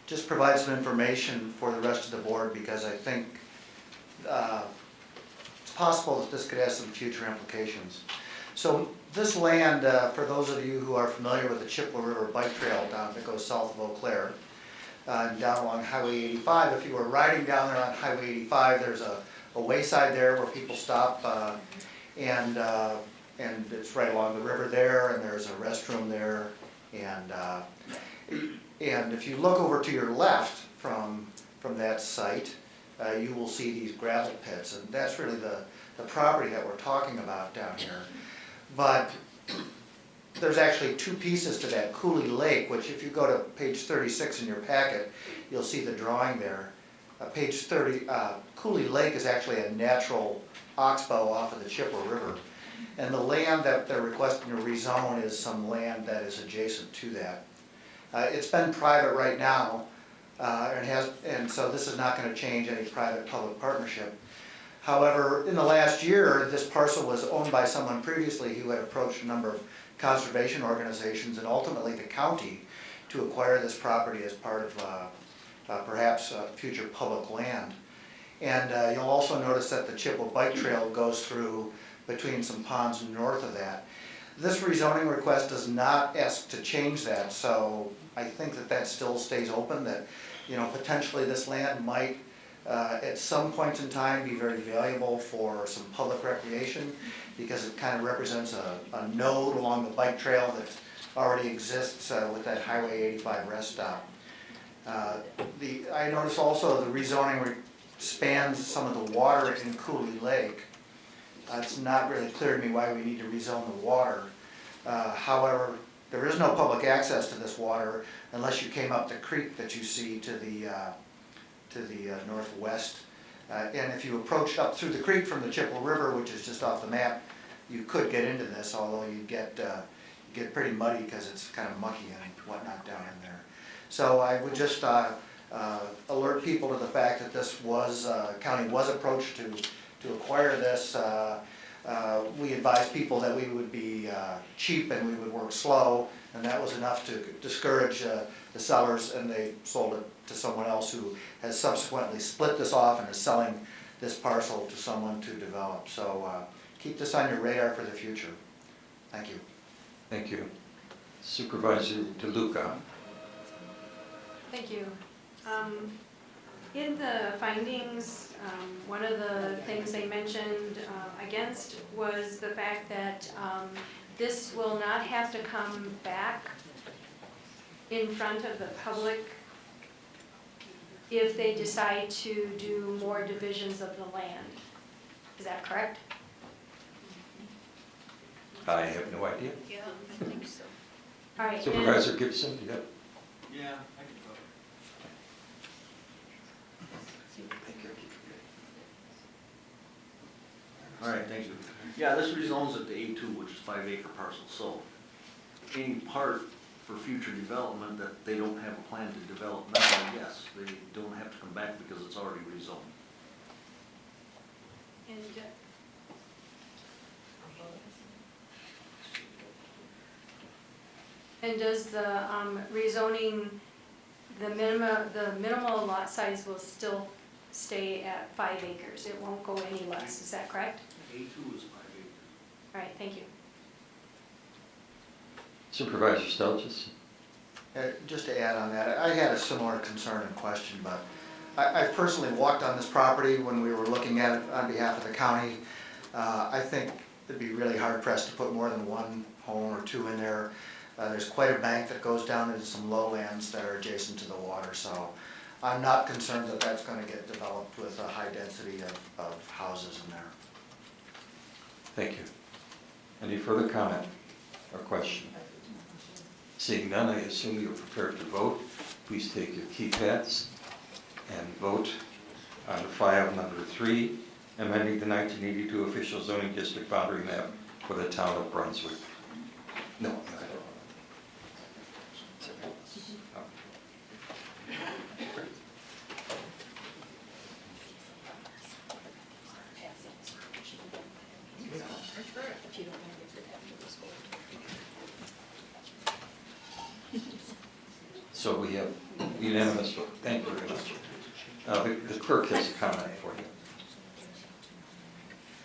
Speaker 4: just provide some information for the rest of the board, because I think it's possible that this could have some future implications. So this land, for those of you who are familiar with the Chippewa River Bike Trail down that goes south of Eau Claire, down along Highway 85, if you were riding down there on Highway 85, there's a wayside there where people stop, and it's right along the river there, and there's a restroom there, and if you look over to your left from that site, you will see these gravel pits, and that's really the property that we're talking about down here. But there's actually two pieces to that. Cooley Lake, which if you go to page 36 in your packet, you'll see the drawing there. Page 30, Cooley Lake is actually a natural oxbow off of the Chippewa River. And the land that they're requesting to rezone is some land that is adjacent to that. It's been private right now, and so this is not going to change any private-public partnership. However, in the last year, this parcel was owned by someone previously who had approached a number of conservation organizations and ultimately the county to acquire this property as part of perhaps future public land. And you'll also notice that the Chippewa Bike Trail goes through between some ponds north of that. This rezoning request does not ask to change that, so I think that still stays open, that potentially this land might at some point in time be very valuable for some public recreation, because it kind of represents a node along the bike trail that already exists with that Highway 85 rest stop. I notice also the rezoning spans some of the water in Cooley Lake. It's not really clear to me why we need to rezone the water. However, there is no public access to this water unless you came up the creek that you see to the northwest. And if you approach up through the creek from the Chippewa River, which is just off the map, you could get into this, although you'd get get pretty muddy because it's kind of mucky and whatnot down in there. So I would just alert people to the fact that this was, county was approached to acquire this. We advised people that we would be cheap and we would work slow, and that was enough to discourage the sellers, and they sold it to someone else who has subsequently split this off and is selling this parcel to someone to develop. So keep this on your radar for the future. Thank you.
Speaker 9: Thank you. Supervisor DeLuca.
Speaker 20: Thank you. In the findings, one of the things they mentioned against was the fact that this will not have to come back in front of the public if they decide to do more divisions of the land. Is that correct?
Speaker 9: I have no idea.
Speaker 20: Yeah, I think so. All right.
Speaker 9: Supervisor Gibson, yep.
Speaker 8: Yeah, I can vote. All right, thank you. Yeah, this rezones it to A2, which is 5-acre parcel. So any part for future development that they don't have a plan to develop now, yes, they don't have to come back because it's already rezoned.
Speaker 20: And does the rezoning, the minimal lot size will still stay at 5 acres? It won't go any less, is that correct?
Speaker 8: A2 is 5 acres.
Speaker 20: All right, thank you.
Speaker 9: Supervisor Stelzis.
Speaker 4: Just to add on that, I had a similar concern and question, but I personally walked on this property when we were looking at it on behalf of the county. I think it'd be really hard pressed to put more than one home or two in there. There's quite a bank that goes down into some lowlands that are adjacent to the water, so I'm not concerned that that's going to get developed with a high density of houses in there.
Speaker 9: Thank you. Any further comment or question? Seeing none, I assume you're prepared to vote. Please take your keypads and vote on file number 3, amending the 1982 official zoning district boundary map for the town of Brunswick. No. So we have unanimous vote. Thank you very much. The clerk has a comment for you.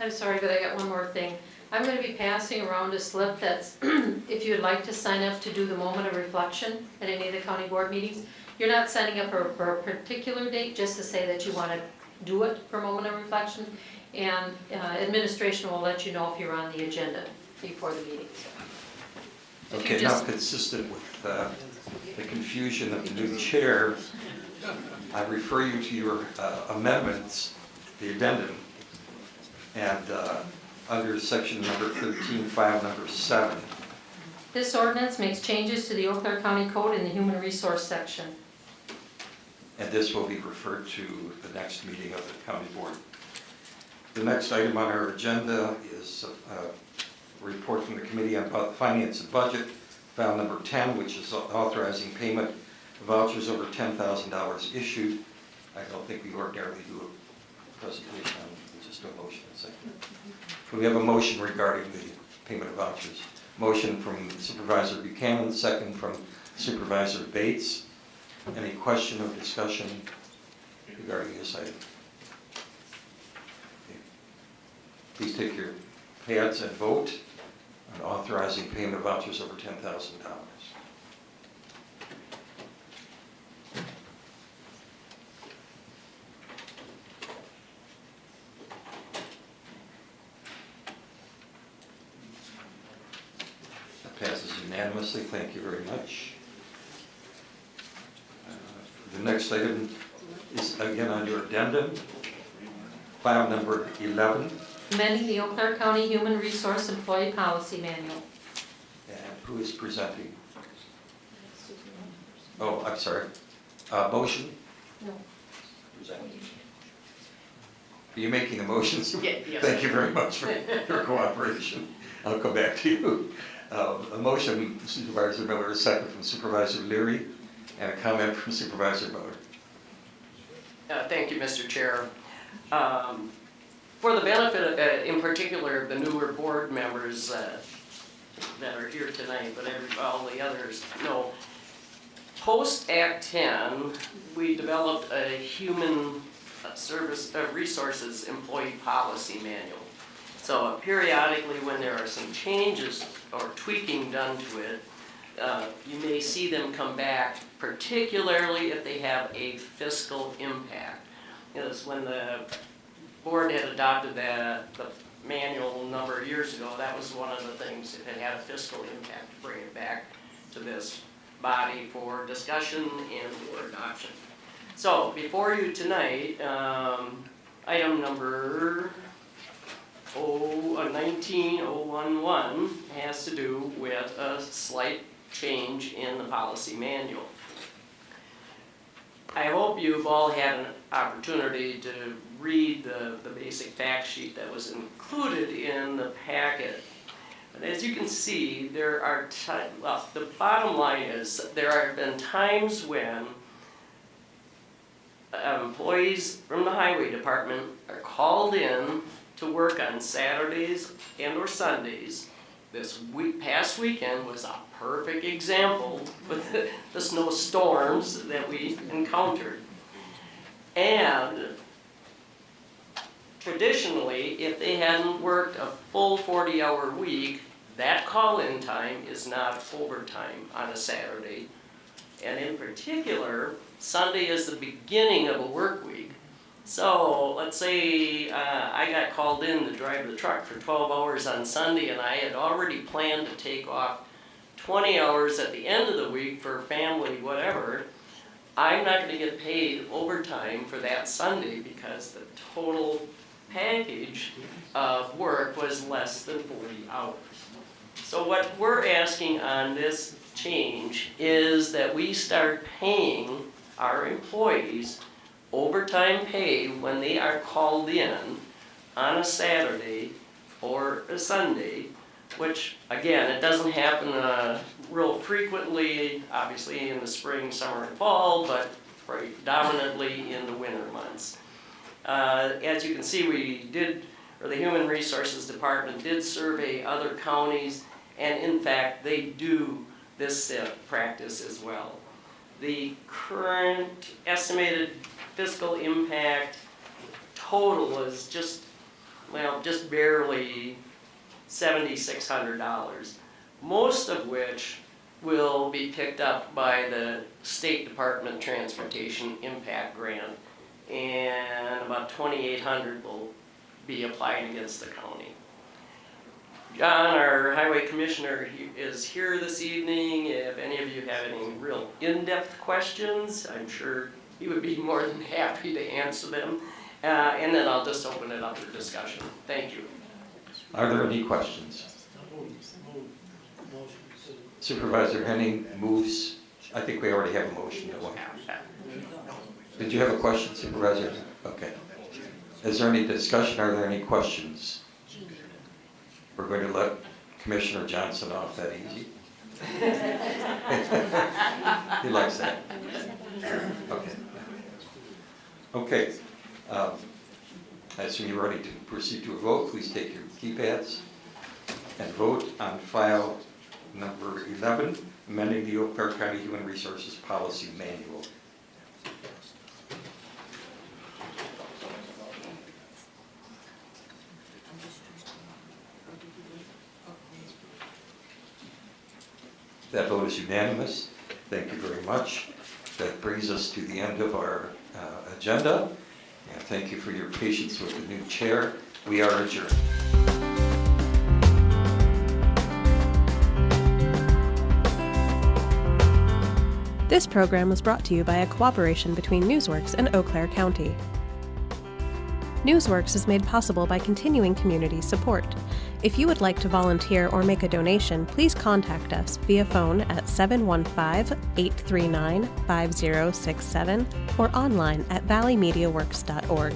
Speaker 5: I'm sorry, but I got one more thing. I'm going to be passing around a slip that's, if you'd like to sign up to do the moment of reflection at any of the county board meetings, you're not signing up for a particular date, just to say that you want to do it for a moment of reflection. And administration will let you know if you're on the agenda before the meeting. So
Speaker 9: Okay, now consistent with the confusion of the new chair, I refer you to your amendments, the addendum, and under section number 13, file number 7.
Speaker 5: This ordinance makes changes to the Eau Claire County Code in the Human Resource section.
Speaker 9: And this will be referred to the next meeting of the county board. The next item on our agenda is a report from the Committee on Finance and Budget, file number 10, which is authorizing payment of vouchers over $10,000 issued. I don't think we ordinarily do a presentation on it, just a motion and second. We have a motion regarding the payment of vouchers. Motion from Supervisor Buchanan, second from Supervisor Bates. Any question or discussion regarding this item? Okay. Please take your pads and vote on authorizing payment of vouchers over $10,000. That passes unanimously. Thank you very much. The next item is again on your addendum, file number 11.
Speaker 5: Amending the Eau Claire County Human Resource Employee Policy Manual.
Speaker 9: And who is presenting? Oh, I'm sorry. Motion?
Speaker 5: No.
Speaker 9: Presenting. Are you making the motions?
Speaker 19: Yes.
Speaker 9: Thank you very much for your cooperation. I'll come back to you. A motion from Supervisor Miller, a second from Supervisor Leary, and a comment from Supervisor Miller.
Speaker 19: Thank you, Mr. Chair. For the benefit, in particular, of the newer board members that are here tonight, but all the others know, post Act 10, we developed a human resources employee policy manual. So periodically, when there are some changes or tweaking done to it, you may see them come back, particularly if they have a fiscal impact. Because when the board had adopted the manual a number of years ago, that was one of the things, if it had a fiscal impact, to bring it back to this body for discussion and for adoption. So before you tonight, item number 19011 has to do with a slight change in the policy manual. I hope you've all had an opportunity to read the basic fact sheet that was included in the packet. And as you can see, there are the bottom line is there have been times when employees from the highway department are called in to work on Saturdays and or Sundays. This past weekend was a perfect example with the snowstorms that we encountered. And traditionally, if they hadn't worked a full 40-hour week, that call-in time is not overtime on a Saturday. And in particular, Sunday is the beginning of a work week. So let's say I got called in to drive the truck for 12 hours on Sunday, and I had already planned to take off 20 hours at the end of the week for family, whatever. I'm not going to get paid overtime for that Sunday because the total package of work was less than 40 hours. So what we're asking on this change is that we start paying our employees overtime pay when they are called in on a Saturday or a Sunday, which again, it doesn't happen real frequently, obviously in the spring, summer, and fall, but predominantly in the winter months. As you can see, the Human Resources Department did survey other counties, and in fact, they do this practice as well. The current estimated fiscal impact total is just barely $7,600, most of which will be picked up by the State Department Transportation Impact Grant, and about $2,800 will be applied against the county. John, our highway commissioner, is here this evening. If any of you have any real in-depth questions, I'm sure he would be more than happy to answer them. And then I'll just open it up for discussion. Thank you.
Speaker 9: Are there any questions? Supervisor Henning moves. I think we already have a motion. Did you have a question, Supervisor? Okay. Is there any discussion? Are there any questions? We're going to let Commissioner Johnson off that easy. He likes that. Okay. Okay. I assume you're ready to proceed to a vote. Please take your keypads and vote on file number 11, amending the Eau Claire County Human Resources Policy Manual. That vote is unanimous. Thank you very much. That brings us to the end of our agenda. And thank you for your patience with the new chair. We are adjourned.
Speaker 1: This program was brought to you by a cooperation between Newsworks and Eau Claire County. Newsworks is made possible by continuing community support. If you would like to volunteer or make a donation, please contact us via phone at 715-839-5067 or online at valleymediaworks.org.